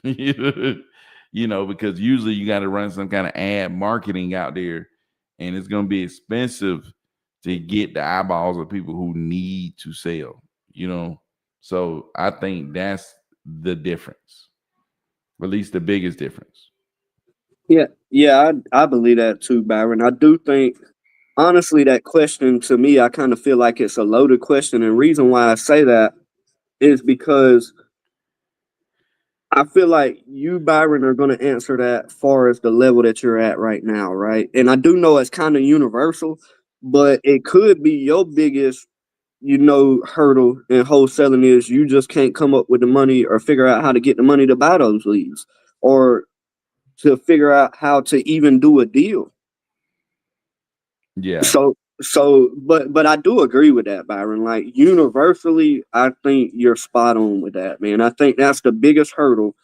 because usually you got to run some kind of ad marketing out there, and it's gonna be expensive to get the eyeballs of people who need to sell, you know. So I think that's the difference, at least the biggest difference. Yeah, I believe that too, Byron. I do think, honestly, that question to me, I kind of feel like it's a loaded question. And reason why I say that is because I feel like you, Byron, are going to answer that far as the level that you're at right now, right? And I do know it's kind of universal, but it could be your biggest, hurdle in wholesaling is you just can't come up with the money or figure out how to get the money to buy those leads or to figure out how to even do a deal. Yeah, So, but I do agree with that, Byron. Like universally, I think you're spot on with that, man. I think that's the biggest hurdle.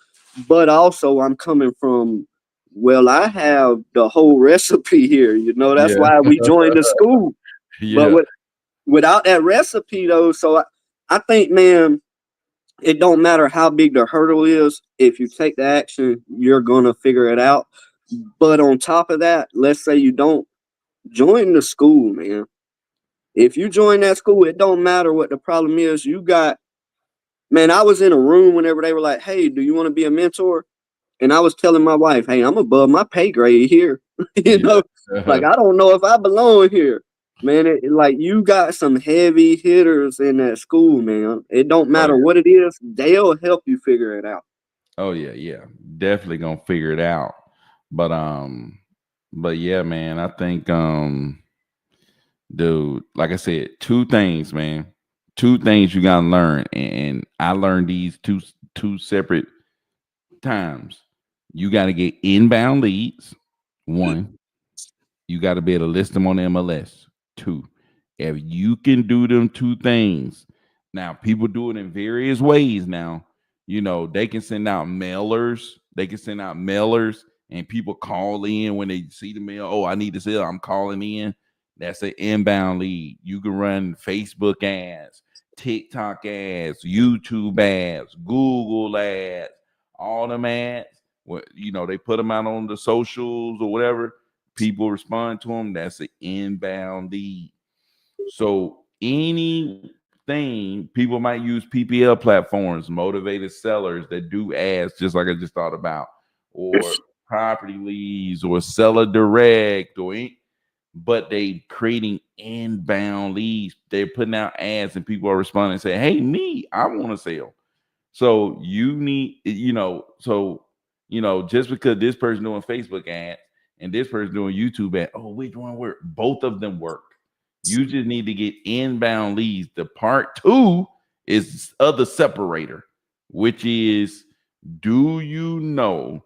But also, I'm coming from, well, I have the whole recipe here. That's yeah, why we joined the school. But yeah, without that recipe, though, I think, man, it don't matter how big the hurdle is. If you take the action, you're gonna figure it out. But on top of that, let's say you don't join the school, man. If you join that school, it don't matter what the problem is. Man, I was in a room whenever they were like, hey, do you want to be a mentor? And I was telling my wife, hey, I'm above my pay grade here. you yeah. know, like I don't know if I belong here. Man, like you got some heavy hitters in that school, man. It don't Oh matter yeah. what it is, they'll help you figure it out. Oh yeah, yeah. Definitely gonna figure it out. But but yeah, man, I think dude, like I said, two things, man. Two things you gotta learn. And I learned these two separate times. You gotta get inbound leads. One, you got to be able to list them on the MLS. Two, if you can do them two things, now people do it in various ways. Now, they can send out mailers. They can send out mailers, and people call in when they see the mail. Oh, I need to sell. I'm calling in. That's an inbound lead. You can run Facebook ads, TikTok ads, YouTube ads, Google ads, all them ads. They put them out on the socials or whatever, people respond to them. That's an inbound lead. So anything, people might use PPL platforms, motivated sellers that do ads, just like I just thought about, or property leads, or seller direct, but they creating inbound leads. They're putting out ads, and people are responding and saying, "Hey, me, I want to sell." So you need, just because this person doing Facebook ads and this person doing YouTube ad, oh, which one work? Both of them work. You just need to get inbound leads. The part two is other separator, which is, do you know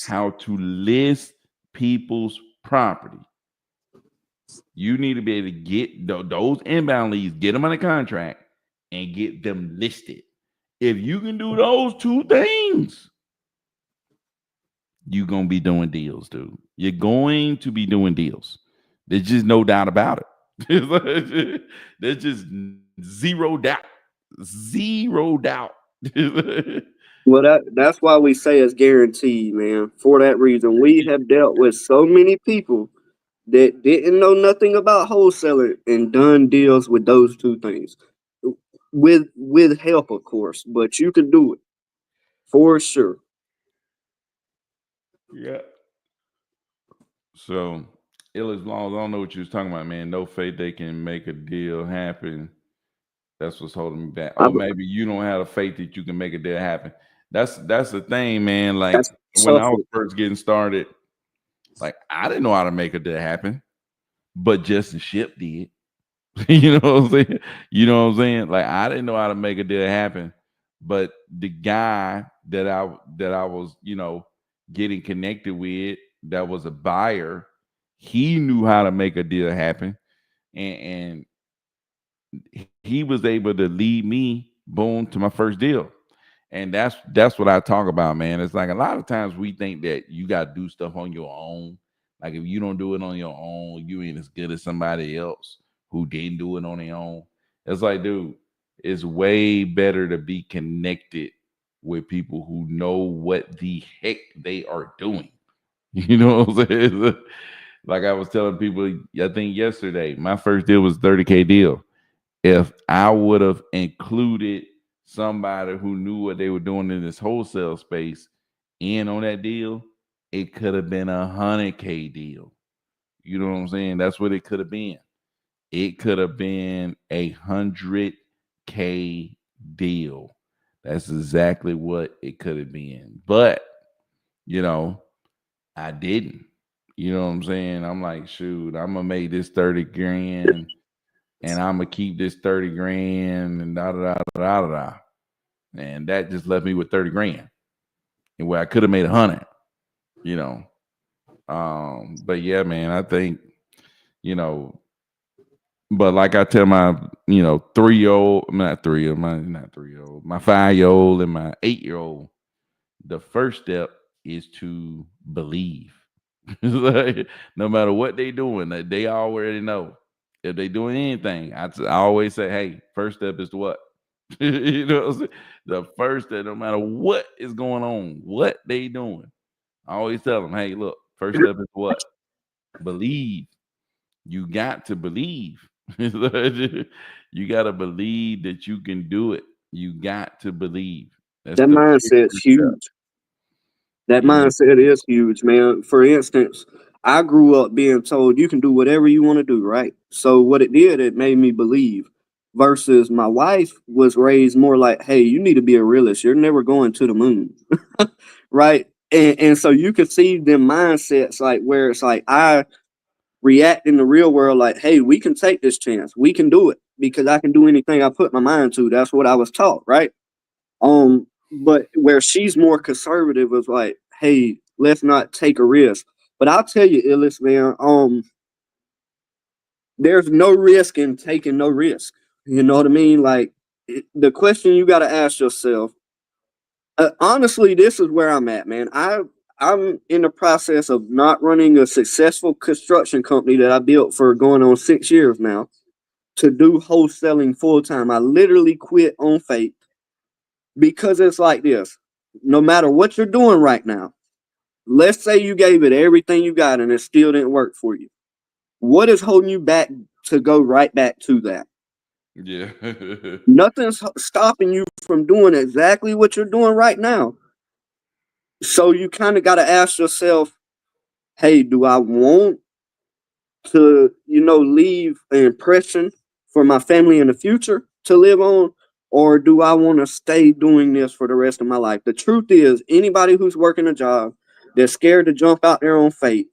how to list people's property? You need to be able to get those inbound leads, get them on a contract, and get them listed. If you can do those two things, you're going to be doing deals, dude. You're going to be doing deals. There's just no doubt about it. There's just zero doubt. Zero doubt. Well, that's why we say it's guaranteed, man. For that reason, we have dealt with so many people that didn't know nothing about wholesaling and done deals with those two things, with help, of course. But you can do it for sure. Yeah. So, ill as long as I don't know what you was talking about, man. No faith they can make a deal happen. That's what's holding me back. I, Oh, maybe you don't have the faith that you can make a deal happen. That's the thing, man. Like that's when I tough. was first getting started, like I didn't know how to make a deal happen, but Justin Ship did. You know what I'm saying? You know what I'm saying? Like I didn't know how to make a deal happen, but the guy that I was, getting connected with, that was a buyer, he knew how to make a deal happen, and he was able to lead me, boom, to my first deal. And that's what I talk about, man. It's like a lot of times we think that you got to do stuff on your own. Like if you don't do it on your own, you ain't as good as somebody else who didn't do it on their own. It's like, dude, it's way better to be connected with people who know what the heck they are doing. You know what I'm saying? like I was telling people, I think yesterday, my first deal was 30K deal. If I would have included somebody who knew what they were doing in this wholesale space in on that deal, it could have been 100K deal. You know what I'm saying? That's what it could have been. It could have been 100K deal. That's exactly what it could have been. But, you know, I didn't. You know what I'm saying? I'm like, shoot, I'm gonna make this 30 grand and I'm gonna keep this 30 grand and da da da da da da. And that just left me with 30 grand. And where I could have made 100, you know. But yeah, man, I think, you know, but like I tell my, 3-year-old, not 3-year-old, not 3-year-old, my 5-year-old and my 8-year-old, the first step is to believe. Like, no matter what they doing, they already know. If they doing anything, I always say, hey, first step is to what? You know what I'm saying? The first step, no matter what is going on, what they doing, I always tell them, hey, look, first step is what? Believe. You got to believe. You got to believe that you can do it. You got to believe. That's That the mindset's first step. huge. That You know, mindset is huge, man. For instance, I grew up being told you can do whatever you want to do, right? So what it did, it made me believe. Versus my wife was raised more like, hey, you need to be a realist. You're never going to the moon, right? And so you could see them mindsets like where it's like I react in the real world like, hey, we can take this chance. We can do it because I can do anything I put my mind to. That's what I was taught, right? But where she's more conservative was like, hey, let's not take a risk. But I'll tell you, Illis, man, there's no risk in taking no risk. You know what I mean? Like the question you got to ask yourself. Honestly, this is where I'm at, man. I'm in the process of not running a successful construction company that I built for going on 6 years now to do wholesaling full time. I literally quit on faith because it's like this. No matter what you're doing right now, let's say you gave it everything you got and it still didn't work for you. What is holding you back to go right back to that? yeah. Nothing's stopping you from doing exactly what you're doing right now. So you kind of got to ask yourself, hey, do I want to, leave an impression for my family in the future to live on? Or do I want to stay doing this for the rest of my life? The truth is, anybody who's working a job that's scared to jump out there on faith,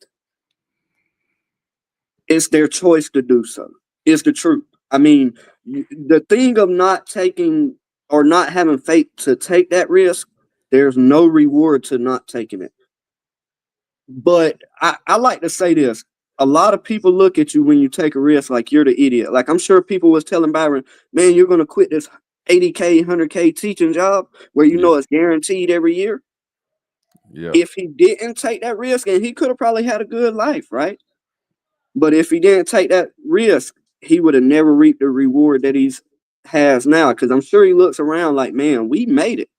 it's their choice to do so. It's the truth. I mean, the thing of not taking or not having faith to take that risk, there's no reward to not taking it. But I like to say this. A lot of people look at you when you take a risk like you're the idiot. Like I'm sure people was telling Byron, man, you're gonna quit this 80K, 100K teaching job where you Yeah. know it's guaranteed every year. Yeah. If he didn't take that risk, and he could have probably had a good life, right? But if he didn't take that risk, he would have never reaped the reward that he's has now. Because I'm sure he looks around like, man, we made it.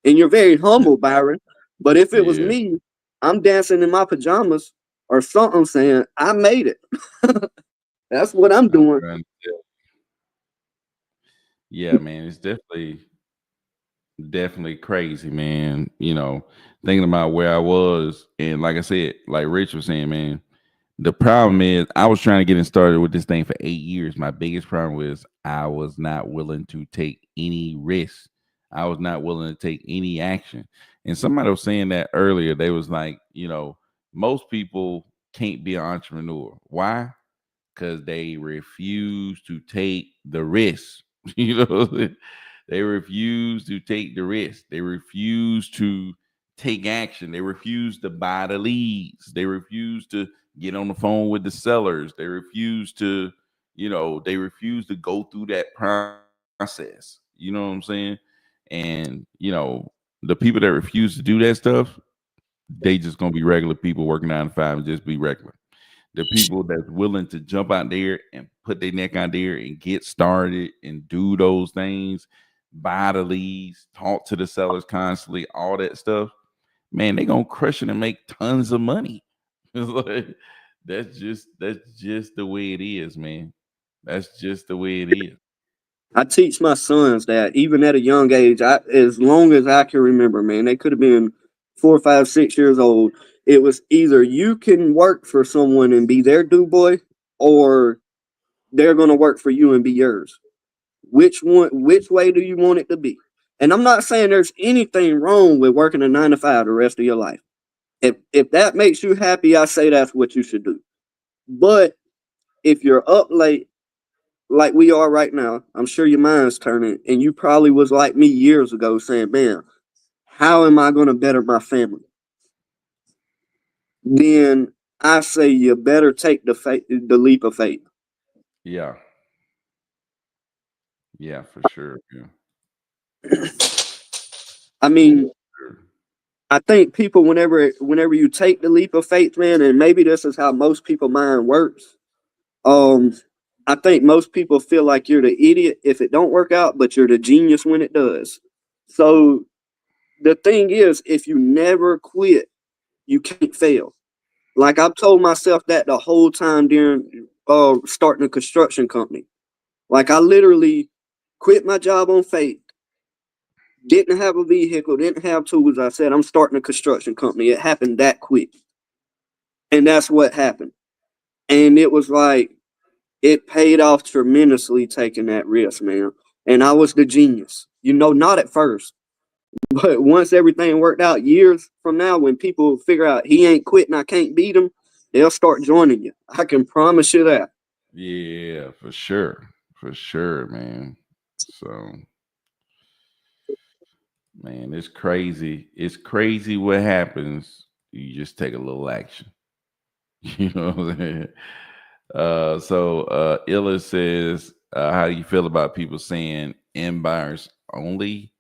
And you're very humble, Byron. But if it was Yeah. me, I'm dancing in my pajamas or something saying, I made it. That's what I'm I'm doing. trying to Yeah, man, it's definitely crazy, man. Thinking about where I was, and like I said, like Rich was saying, man, the problem is I was trying to get it started with this thing for 8 years. My biggest problem was I was not willing to take any risks. I was not willing to take any action. And somebody was saying that earlier. They was like, most people can't be an entrepreneur. Why? Because they refuse to take the risk. you know, they refuse to take the risk. They refuse to take action. They refuse to buy the leads. They refuse to get on the phone with the sellers. They refuse to, they refuse to go through that process. You know what I'm saying? And, the people that refuse to do that stuff, they just gonna be regular people working 9 to 5 and just be regular. The people that's willing to jump out there and put their neck out there and get started and do those things, buy the leads, talk to the sellers constantly, all that stuff, man, they gonna crush it and make tons of money. It's like, that's just the way it is, man. That's just the way it is. I teach my sons that even at a young age, as long as I can remember, man, they could have been 4, 5, 6 years old. It was either you can work for someone and be their do boy, or they're gonna work for you and be yours. Which one? Which way do you want it to be? And I'm not saying there's anything wrong with working a 9 to 5 the rest of your life. If that makes you happy, I say that's what you should do. But if you're up late like we are right now, I'm sure your mind's turning, and you probably was like me years ago saying, man, how am I going to better my family? Then I say you better take the leap of faith. Yeah, yeah, for sure. Yeah. I For mean, sure. I think people, whenever you take the leap of faith, man, and maybe this is how most people mind works. Um, I think most people feel like you're the idiot if it don't work out, but you're the genius when it does. So the thing is, if you never quit, you can't fail. Like I've told myself that the whole time during starting a construction company. Like I literally quit my job on faith, didn't have a vehicle, didn't have tools. I said I'm starting a construction company. It happened that quick, and that's what happened. And it was like it paid off tremendously taking that risk, man. And I was the genius. Not at first, but once everything worked out years from now, when people figure out he ain't quitting, I can't beat him, they'll start joining you. I can promise you that. Yeah, for sure, man. So, man, it's crazy. It's crazy what happens. You just take a little action. You know what I'm saying? Illa says, how do you feel about people saying end buyers only?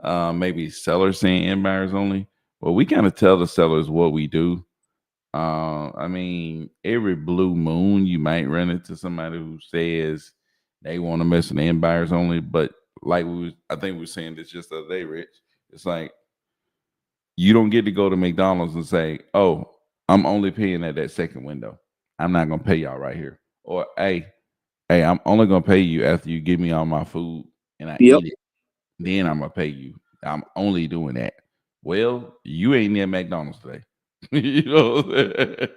Maybe sellers saying end buyers only. Well, we kind of tell the sellers what we do. I mean, every blue moon you might run into somebody who says they want to mess with end buyers only, but like I think we were saying this just the other day, Rich. It's like you don't get to go to McDonald's and say, "Oh, I'm only paying at that second window. I'm not gonna pay y'all right here." Or, "Hey, I'm only gonna pay you after you give me all my food and I Yep. eat it. Then I'm gonna pay you. I'm only doing that." Well, you ain't near McDonald's today. you know, what I'm saying?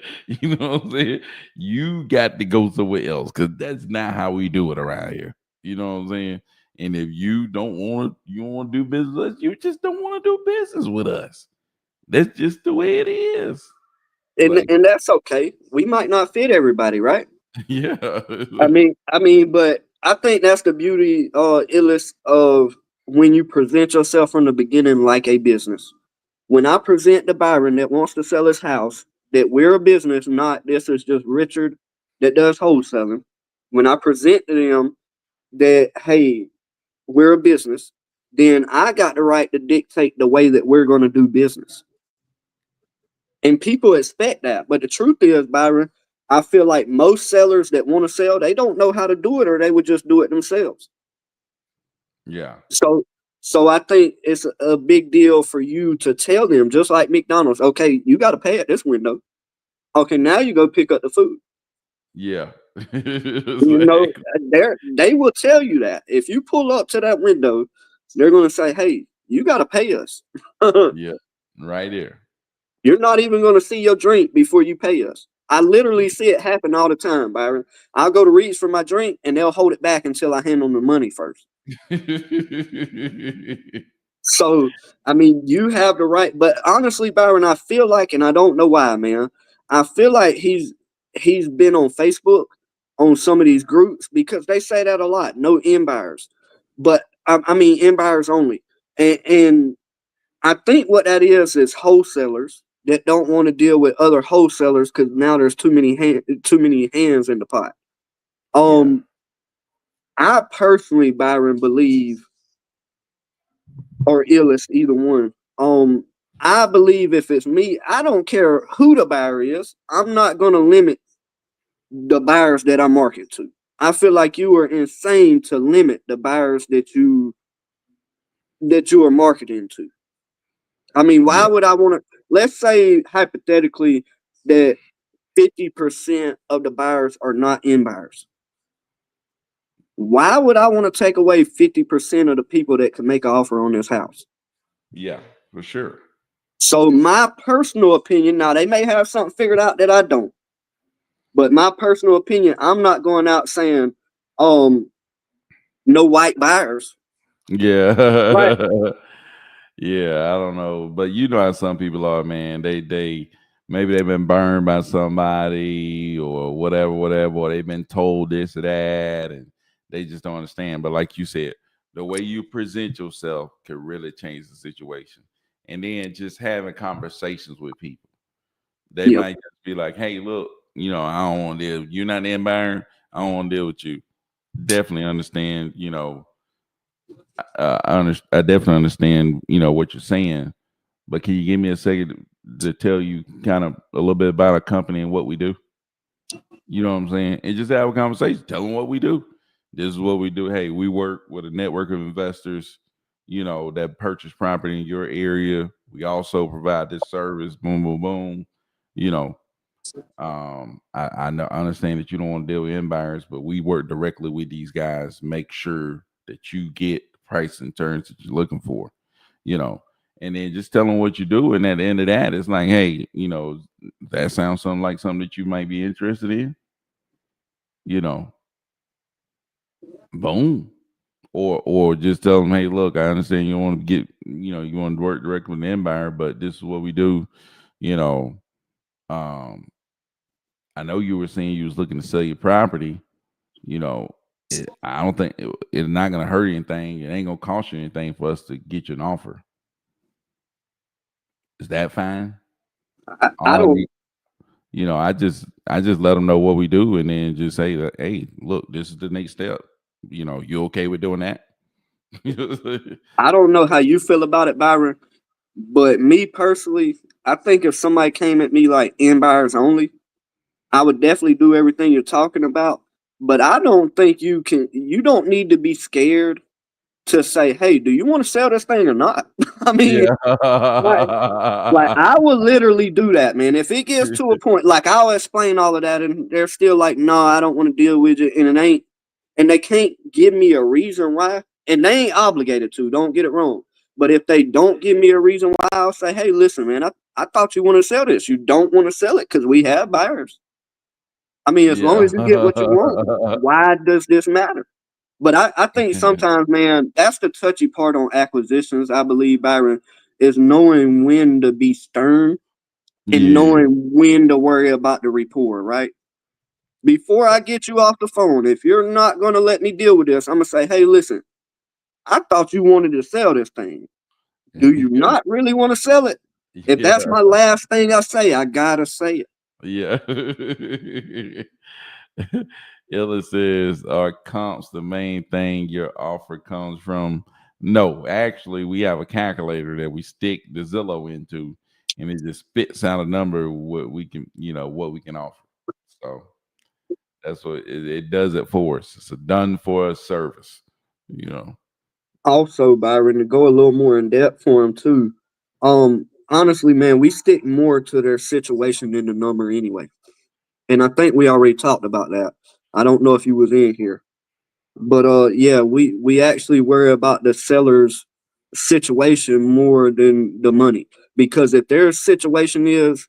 You know what I'm saying? You got to go somewhere else because that's not how we do it around here. You know what I'm saying? And if you don't want to do business with us, you just don't want to do business with us. That's just the way it is. and Like, and that's okay. We might not fit everybody, right? yeah, But I think that's the beauty, illest of when you present yourself from the beginning like a business. When I present to Byron that wants to sell his house, that we're a business, not this is just Richard that does wholesaling. When I present to them that, hey, we're a business, then I got the right to dictate the way that we're going to do business. And people expect that. But the truth is, Byron, I feel like most sellers that want to sell, they don't know how to do it, or they would just do it themselves. yeah, So so I think it's a big deal for you to tell them, just like McDonald's, okay, you got to pay at this window. Okay, now you go pick up the food. yeah. You know, Exactly. they will tell you that. If you pull up to that window, they're going to say, hey, you got to pay us. Yeah, right there. You're not even going to see your drink before you pay us. I literally see it happen all the time, Byron. I'll go to reach for my drink and they'll hold it back until I hand them the money first. So, I mean, you have the right, but honestly, Byron, I feel like, and I don't know why, man, I feel like he's been on Facebook on some of these groups because they say that a lot. No end buyers, but I mean end buyers only, and I think what that is wholesalers that don't want to deal with other wholesalers because now there's too many hands in the pot. Yeah, Um, I personally, Byron, believe or illest, either one. I believe if it's me, I don't care who the buyer is. I'm not going to limit the buyers that I market to. I feel like you are insane to limit the buyers that you are marketing to. I mean, why yeah, would I want to? Let's say hypothetically that 50% of the buyers are not in buyers. Why would I want to take away 50% of the people that can make an offer on this house? Yeah, for sure. So my personal opinion, now they may have something figured out that I don't, but my personal opinion, I'm not going out saying, um, no white buyers. Right. Yeah. Yeah, I don't know. But you know how some people are, man. They maybe they've been burned by somebody or whatever, or they've been told this or that, and they just don't understand. But like you said, the way you present yourself can really change the situation. And then just having conversations with people. They Yep. might just be like, hey, look, I don't want to deal. You're not the environment. I don't want to deal with you. Definitely understand, I definitely understand, what you're saying. But can you give me a second to tell you kind of a little bit about our company and what we do? You know what I'm saying? And just have a conversation. Tell them what we do. This is what we do. Hey, we work with a network of investors, that purchase property in your area. We also provide this service. Boom, boom, boom. You know, I understand that you don't want to deal with end buyers, but we work directly with these guys. Make sure that you get the price and terms that you're looking for. You know, and then just tell them what you do. And at the end of that, it's like, hey, that sounds something like something that you might be interested in. You know, boom. Or just tell them, hey, look, I understand you want to you want to work directly with the end buyer, but this is what we do. You know, um, I know you were saying you was looking to sell your property. You know, I don't think it's not going to hurt anything. It ain't going to cost you anything for us to get you an offer. Is that fine? I All don't I just let them know what we do, and then just say that, hey, look, this is the next step. You okay with doing that? I don't know how you feel about it, Byron, but me personally, I think if somebody came at me like in buyers only, I would definitely do everything you're talking about. But I don't think you don't need to be scared to say, hey, do you want to sell this thing or not? I mean, Yeah. like I would literally do that, man. If it gets to a point, like I'll explain all of that, and they're still like, "No, I don't want to deal with it," and it ain't, and they can't give me a reason why, and they ain't obligated to. Don't get it wrong. But if they don't give me a reason why, I'll say, "Hey, listen, man, I thought you want to sell this. You don't want to sell it because we have buyers. I mean, as long Yeah. as you get what you want, why does this matter?" But I think sometimes, man, that's the touchy part on acquisitions. I believe, Byron, is knowing when to be stern and Yeah. knowing when to worry about the rapport, right? Before I get you off the phone, if you're not going to let me deal with this, I'm going to say, hey, listen, I thought you wanted to sell this thing. Do you not really want to sell it? If Yeah. that's my last thing I say, I got to say it. Yeah. Illa says, are comps the main thing your offer comes from? No, actually, we have a calculator that we stick the Zillow into, and it just spits out a number what we can offer. So that's what it does it for us. It's a done for us service, you know. Also, Byron, to go a little more in depth for him, too. Honestly, man, we stick more to their situation than the number anyway. And I think we already talked about that. I don't know if you was in here. But yeah, we actually worry about the seller's situation more than the money. Because if their situation is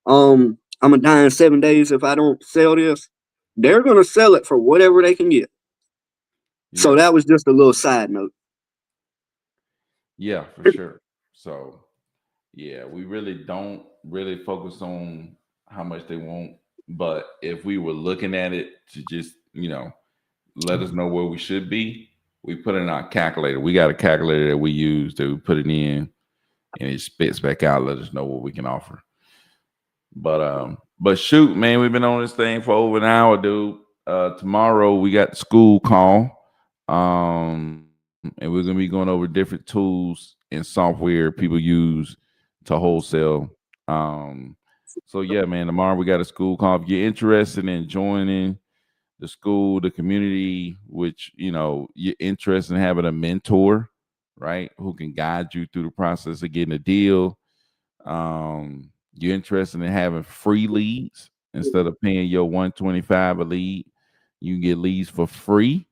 I'm gonna die in 7 days if I don't sell this, they're gonna sell it for whatever they can get. So Yeah. that was just a little side note. Yeah, for sure. So yeah, we really don't really focus on how much they want. But if we were looking at it to just, let us know where we should be, we put in our calculator. We got a calculator that we use that we put it in and it spits back out, let us know what we can offer. But shoot, man, we've been on this thing for over an hour, dude. Tomorrow we got the school call. And we're gonna be going over different tools and software people use to wholesale. Um, so yeah, man, tomorrow we got a school call. If you're interested in joining the school, the community, which you're interested in having a mentor, right, who can guide you through the process of getting a deal. You're interested in having free leads Instead of paying your 125 a lead, you can get leads for free.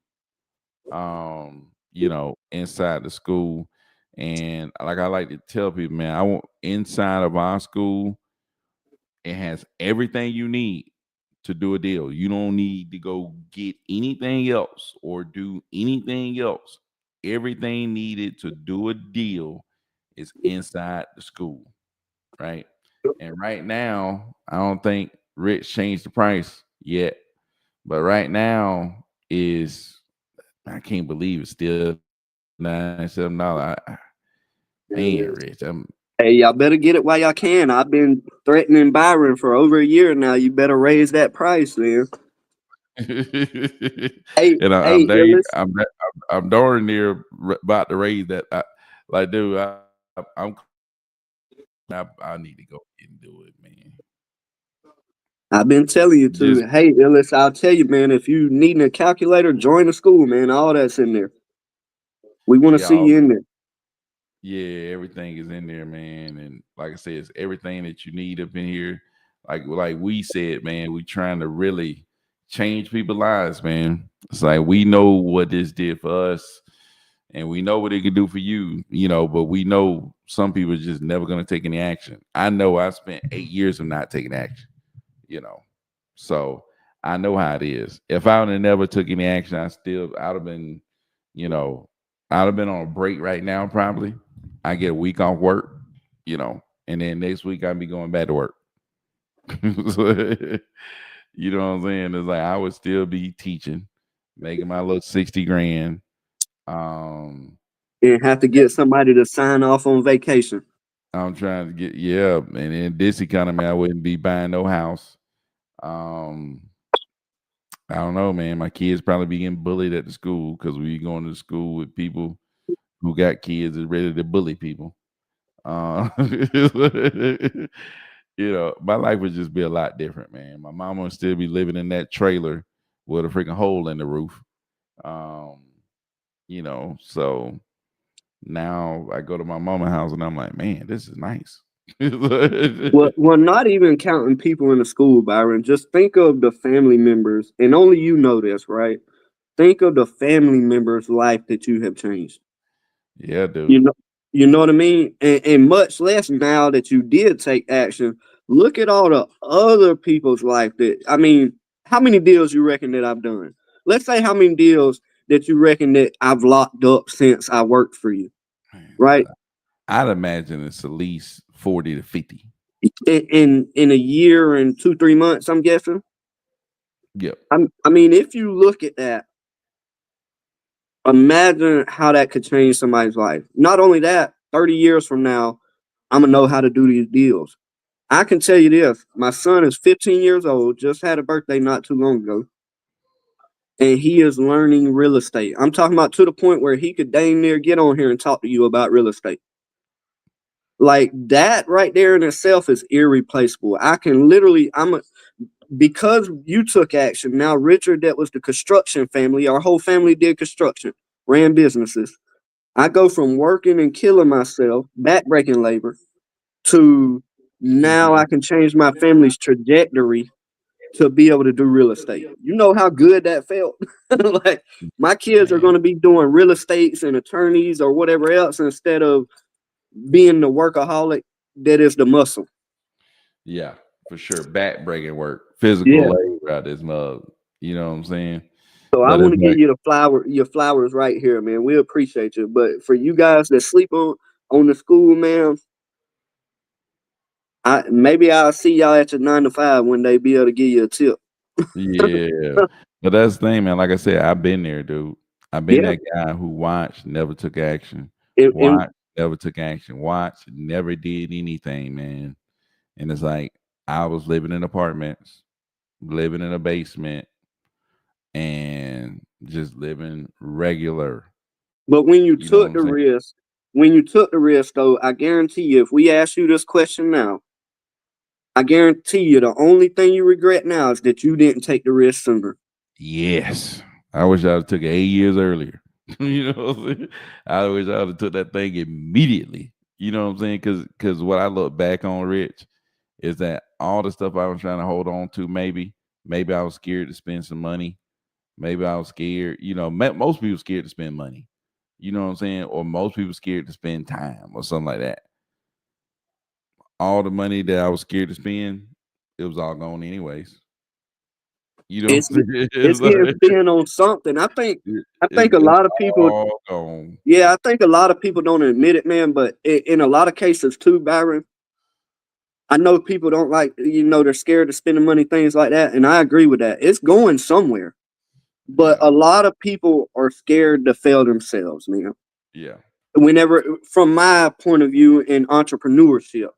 Inside the school. And like I like to tell people, man, I want inside of our school, it has everything you need to do a deal. You don't need to go get anything else or do anything else. Everything needed to do a deal is inside the school, right? And right now, I don't think Rich changed the price yet, but right now is I can't believe it's still $97. Man, Rich, I'm Hey, y'all better get it while y'all can. I've been threatening Byron for over a year now. You better raise that price, man. Hey, and I'm hey, dang, Illis. I'm darn near about to raise that. Like, dude, I need to go and do it, man. I've been telling you to. Just Hey, Illis, I'll tell you, man. If you need a calculator, join the school, man. All that's in there. We want to see y'all, you in there. yeah, everything is in there, man. And like I said, it's everything that you need up in here. Like we said, man, we trying to really change people's lives, man. It's like we know what this did for us, and we know what it can do for you, but we know some people are just never gonna take any action. I know I spent 8 years of not taking action, you know. So I know how it is. If I would have never took any action, I'd have been, you know, I'd have been on a break right now, probably. I get a week off work, and then next week I'd be going back to work. So, you know what I'm saying? It's like I would still be teaching, making my little 60 grand. Um, And have to get somebody to sign off on vacation. I'm trying to get, yeah, and in this economy, I wouldn't be buying no house. Um, I don't know, man. My kids probably be getting bullied at the school because we going to school with people who got kids that's ready to bully people. Uh, my life would just be a lot different, man. My mama would still be living in that trailer with a freaking hole in the roof. Um, so now I go to my mama's house and I'm like, man, this is nice. Well, not even counting people in the school, Byron. Just think of the family members, and only you know this, right? Think of the family members' life that you have changed. Yeah, You dude. know, you know what I mean? And much less now that you did take action. Look at all the other people's life that I mean, how many deals you reckon that I've done? Let's say how many deals that you reckon that I've locked up since I worked for you, Man, right? I'd imagine it's at least 40 to 50. In a year and 2-3 months, I'm guessing. Yep. I mean, if you look at that, imagine how that could change somebody's life. Not only that, 30 years from now, I'm gonna know how to do these deals. I can tell you this: my son is 15 years old, just had a birthday not too long ago, and he is learning real estate. I'm talking about to the point where he could dang near get on here and talk to you about real estate. Like that right there in itself is irreplaceable. I can literally, because you took action. Now, Richard, that was the construction family. Our whole family did construction, ran businesses. I go from working and killing myself, backbreaking labor, to now I can change my family's trajectory to be able to do real estate. You know how good that felt? Like my kids are Man. going to be doing real estates and attorneys or whatever else instead of being the workaholic that is the muscle. Yeah, for sure. Back breaking work, physical Yeah. labor out this mug. You know what I'm saying? So I But want it's to give like, you your flowers right here, man. We appreciate you. But for you guys that sleep on the school, man, maybe I'll see y'all at your 9 to 5 when they be able to give you a tip. yeah. But that's the thing, man. Like I said, I've been there, dude. I've been Yeah. that guy who watched, never took action. And Watched, never took action. Watched, never did anything, man. And it's like I was living in apartments, living in a basement, and just living regular. but You know what I'm saying? when you took the risk, though, I guarantee you, if we ask you this question now, I guarantee you, the only thing you regret now is that you didn't take the risk sooner. Yes. I wish I would took it 8 years earlier. You know what I'm saying? I wish I would have took that thing immediately. You know what I'm saying? Because what I look back on, Rich, is that all the stuff I was trying to hold on to, maybe I was scared to spend some money. Maybe I was scared. Most people scared to spend money. You know what I'm saying? Or most people scared to spend time or something like that. All the money that I was scared to spend, it was all gone anyways. You know It's what I'm saying? it's getting spent on something. I think a It's lot of people. all gone. Yeah, I think a lot of people don't admit it, man. But in a lot of cases too, Byron, I know people don't like, they're scared of spending money, things like that. And I agree with that. It's going somewhere. But Yeah. a lot of people are scared to fail themselves, man. Yeah. Whenever, from my point of view in entrepreneurship,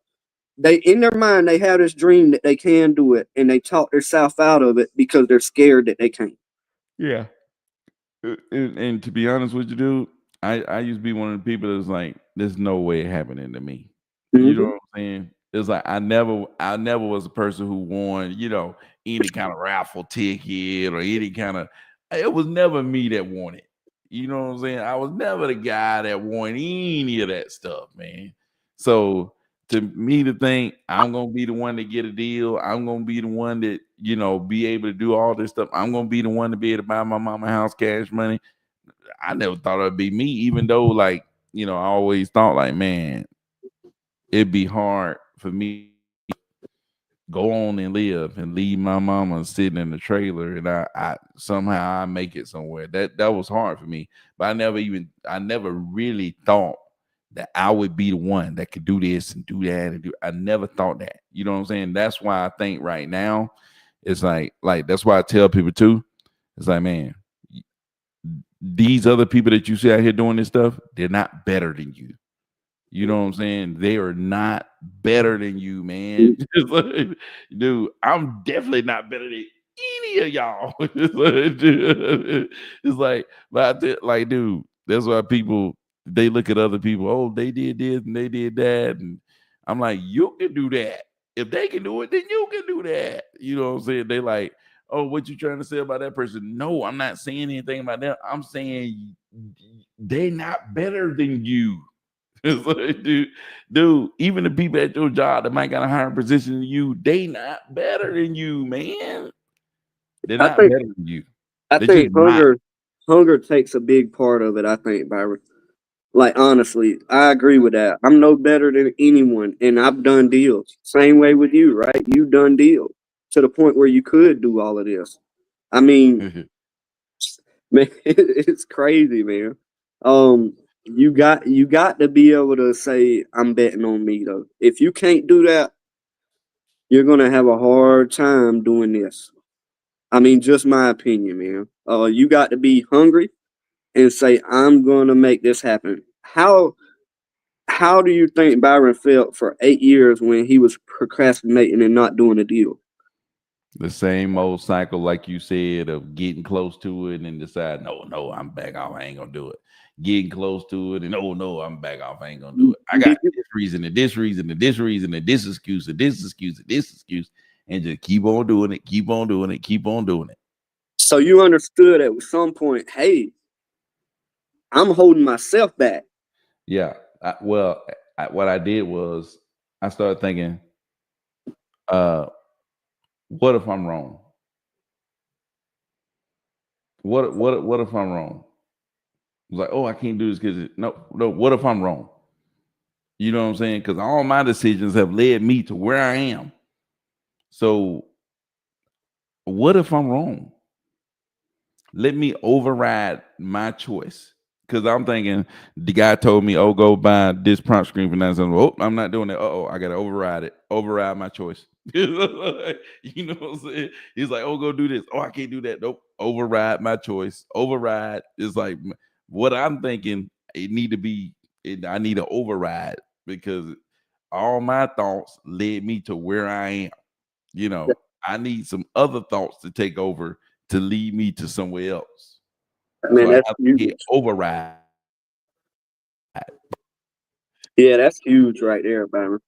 they, in their mind, they have this dream that they can do it and they talk themselves out of it because they're scared that they can't. Yeah. And to be honest with you, dude, I used to be one of the people that's like, there's no way it happening to me. You know Hmm. what I'm saying? It's like I never was a person who won, any kind of raffle ticket or any kind of. It was never me that won it. You know what I'm saying? I was never the guy that won any of that stuff, man. So to me to think I'm gonna be the one to get a deal, I'm gonna be the one that be able to do all this stuff. I'm gonna be the one to be able to buy my mama house cash money. I never thought it'd be me, even though I always thought like, man, it'd be hard for me go on and live and leave my mama sitting in the trailer and I somehow I make it somewhere. That was hard for me. But I never really thought that I would be the one that could do this and do that and do. I never thought that. You know what I'm saying? That's why I think right now it's like that's why I tell people too. It's like, man, these other people that you see out here doing this stuff, they're not better than you. You know what I'm saying? They are not better than you, man. Just like, dude, I'm definitely not better than any of y'all. But like, dude, that's why people they look at other people. Oh, they did this and they did that, and I'm like, you can do that. If they can do it, then you can do that. You know what I'm saying? They like, oh, what you trying to say about that person? No, I'm not saying anything about that. I'm saying they not better than you. It's like, dude, even the people at your job that might got a higher position than you, they not better than you, man. They're I not think better than you. I They just think not. hunger takes a big part of it. I think, Byron. Like honestly, I agree with that. I'm no better than anyone, and I've done deals. Same way with you, right? You've done deals to the point where you could do all of this. I mean, man, it's crazy, man. You got to be able to say, "I'm betting on me," though. If you can't do that, you're gonna have a hard time doing this. I mean, just my opinion, man. You got to be hungry and say, "I'm gonna make this happen." How do you think Byron felt for 8 years when he was procrastinating and not doing a deal? The same old cycle, like you said, of getting close to it and decide, no, I'm back off. I ain't gonna do it. Getting close to it and oh no, I'm back off. I ain't gonna do it. I got Did you, this reason and this reason and this reason and this excuse and this excuse and this excuse, and just keep on doing it, keep on doing it, keep on doing it. so you understood at some point, hey, I'm holding myself back. Yeah. What I did was I started thinking, uh, what if I'm wrong? What if I'm wrong? I was like, oh, I can't do this because no. What if I'm wrong? You know what I'm saying? Because all my decisions have led me to where I am. So what if I'm wrong? Let me override my choice. Because I'm thinking the guy told me, oh, go buy this prompt screen for 9 cents. Oh, I'm not doing that. Oh, I gotta override it. Override my choice. You know what I'm saying? He's like, oh, go do this. Oh, I can't do that. Nope. Override my choice. Override is like what I'm thinking. It need to be. I need to override because all my thoughts led me to where I am. I need some other thoughts to take over to lead me to somewhere else. So Man, I that's have to huge. hit override. Yeah, that's huge right there, Byron.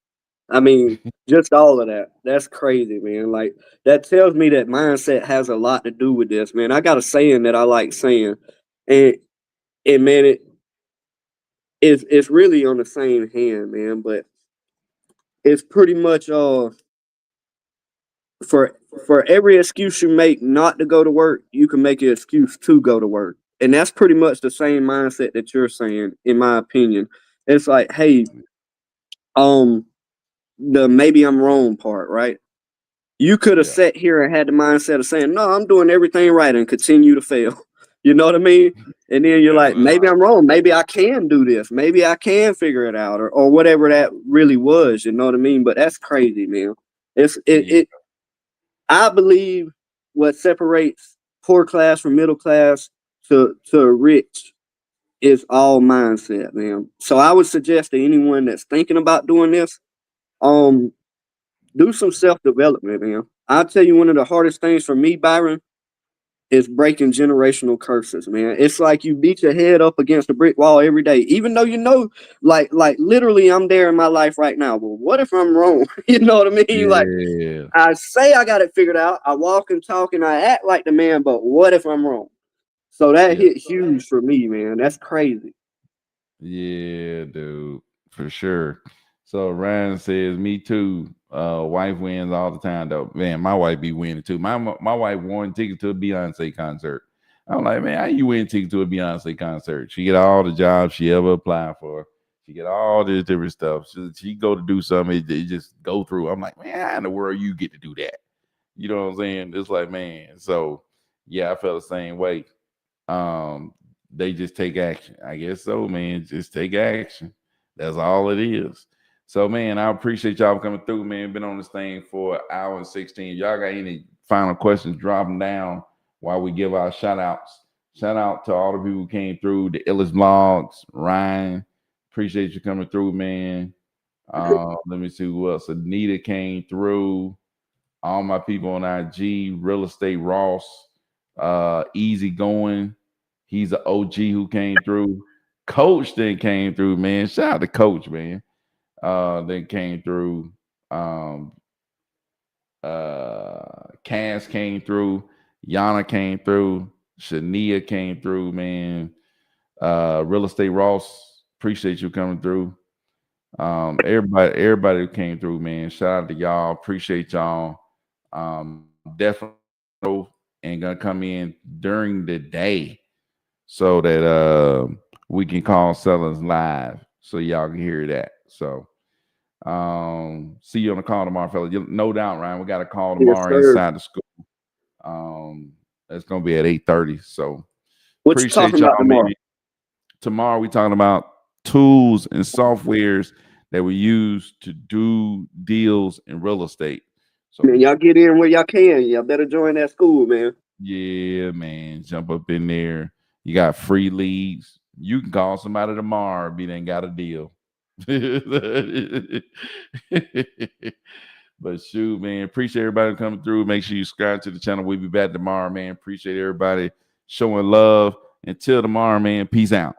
I mean, just all of that. That's crazy, man. Like that tells me that mindset has a lot to do with this, man. I got a saying that I like saying, and man, it's really on the same hand, man. But it's pretty much for every excuse you make not to go to work, you can make an excuse to go to work. And that's pretty much the same mindset that you're saying, in my opinion. It's like, hey, um, the maybe I'm wrong part, right? You could have Yeah. sat here and had the mindset of saying, no, I'm doing everything right and continue to fail. You know what I mean? And then you're Yeah, like, maybe I'm wrong. Maybe I can do this. Maybe I can figure it out, or whatever that really was. You know what I mean? But that's crazy, man. yeah, I believe what separates poor class from middle class to rich is all mindset, man. So I would suggest to anyone that's thinking about doing this, um, do some self development, man. I'll tell you one of the hardest things for me, Byron, is breaking generational curses, man. It's like you beat your head up against a brick wall every day, even though you know, like literally, I'm there in my life right now. Well, what if I'm wrong? You know what I mean? Like yeah, I say I got it figured out. I walk and talk and I act like the man, but what if I'm wrong? So that yeah, hit huge for me, man. That's crazy. yeah, dude, for sure. So Ryan says, "Me too. Wife wins all the time, though. Man, my wife be winning too. My wife won tickets to a Beyonce concert. I'm like, man, how you win tickets to a Beyonce concert? She get all the jobs she ever applied for. She get all this different stuff. She go to do something, it just go through. I'm like, man, how in the world you get to do that? You know what I'm saying? It's like, man. So yeah, I felt the same way. Um, they just take action. I guess so, man. Just take action. That's all it is. So, man, I appreciate y'all coming through, man. Been on this thing for an hour and 16. Y'all got any final questions? Drop them down while we give our shout outs. Shout out to all the people who came through, the Illis Vlogs, Ryan. Appreciate you coming through, man. Let me see who else. Anita came through. All my people on IG, Real Estate Ross, Easy Going. He's an OG who came through. Coach then came through, man. Shout out to Coach, man. Then came through. Um, Cass came through. Yana came through. Shania came through, man. Real Estate Ross, appreciate you coming through. Everybody who came through, man. Shout out to y'all. Appreciate y'all. Definitely and gonna come in during the day so that we can call sellers live so y'all can hear that. So see you on the call tomorrow, fellas. No doubt, Ryan. We got a call Yes, tomorrow sir. inside the school. That's gonna be at 8:30. So What you appreciate talking about y'all, tomorrow? man. Tomorrow we talking about tools and softwares that we use to do deals in real estate. So Man, y'all get in where y'all can. Y'all better join that school, man. yeah, man, jump up in there. You got free leads. You can call somebody tomorrow if you ain't got a deal. But shoot, man, appreciate everybody coming through. Make sure you subscribe to the channel. We'll be back tomorrow, man. Appreciate everybody showing love. Until tomorrow, man. Peace out.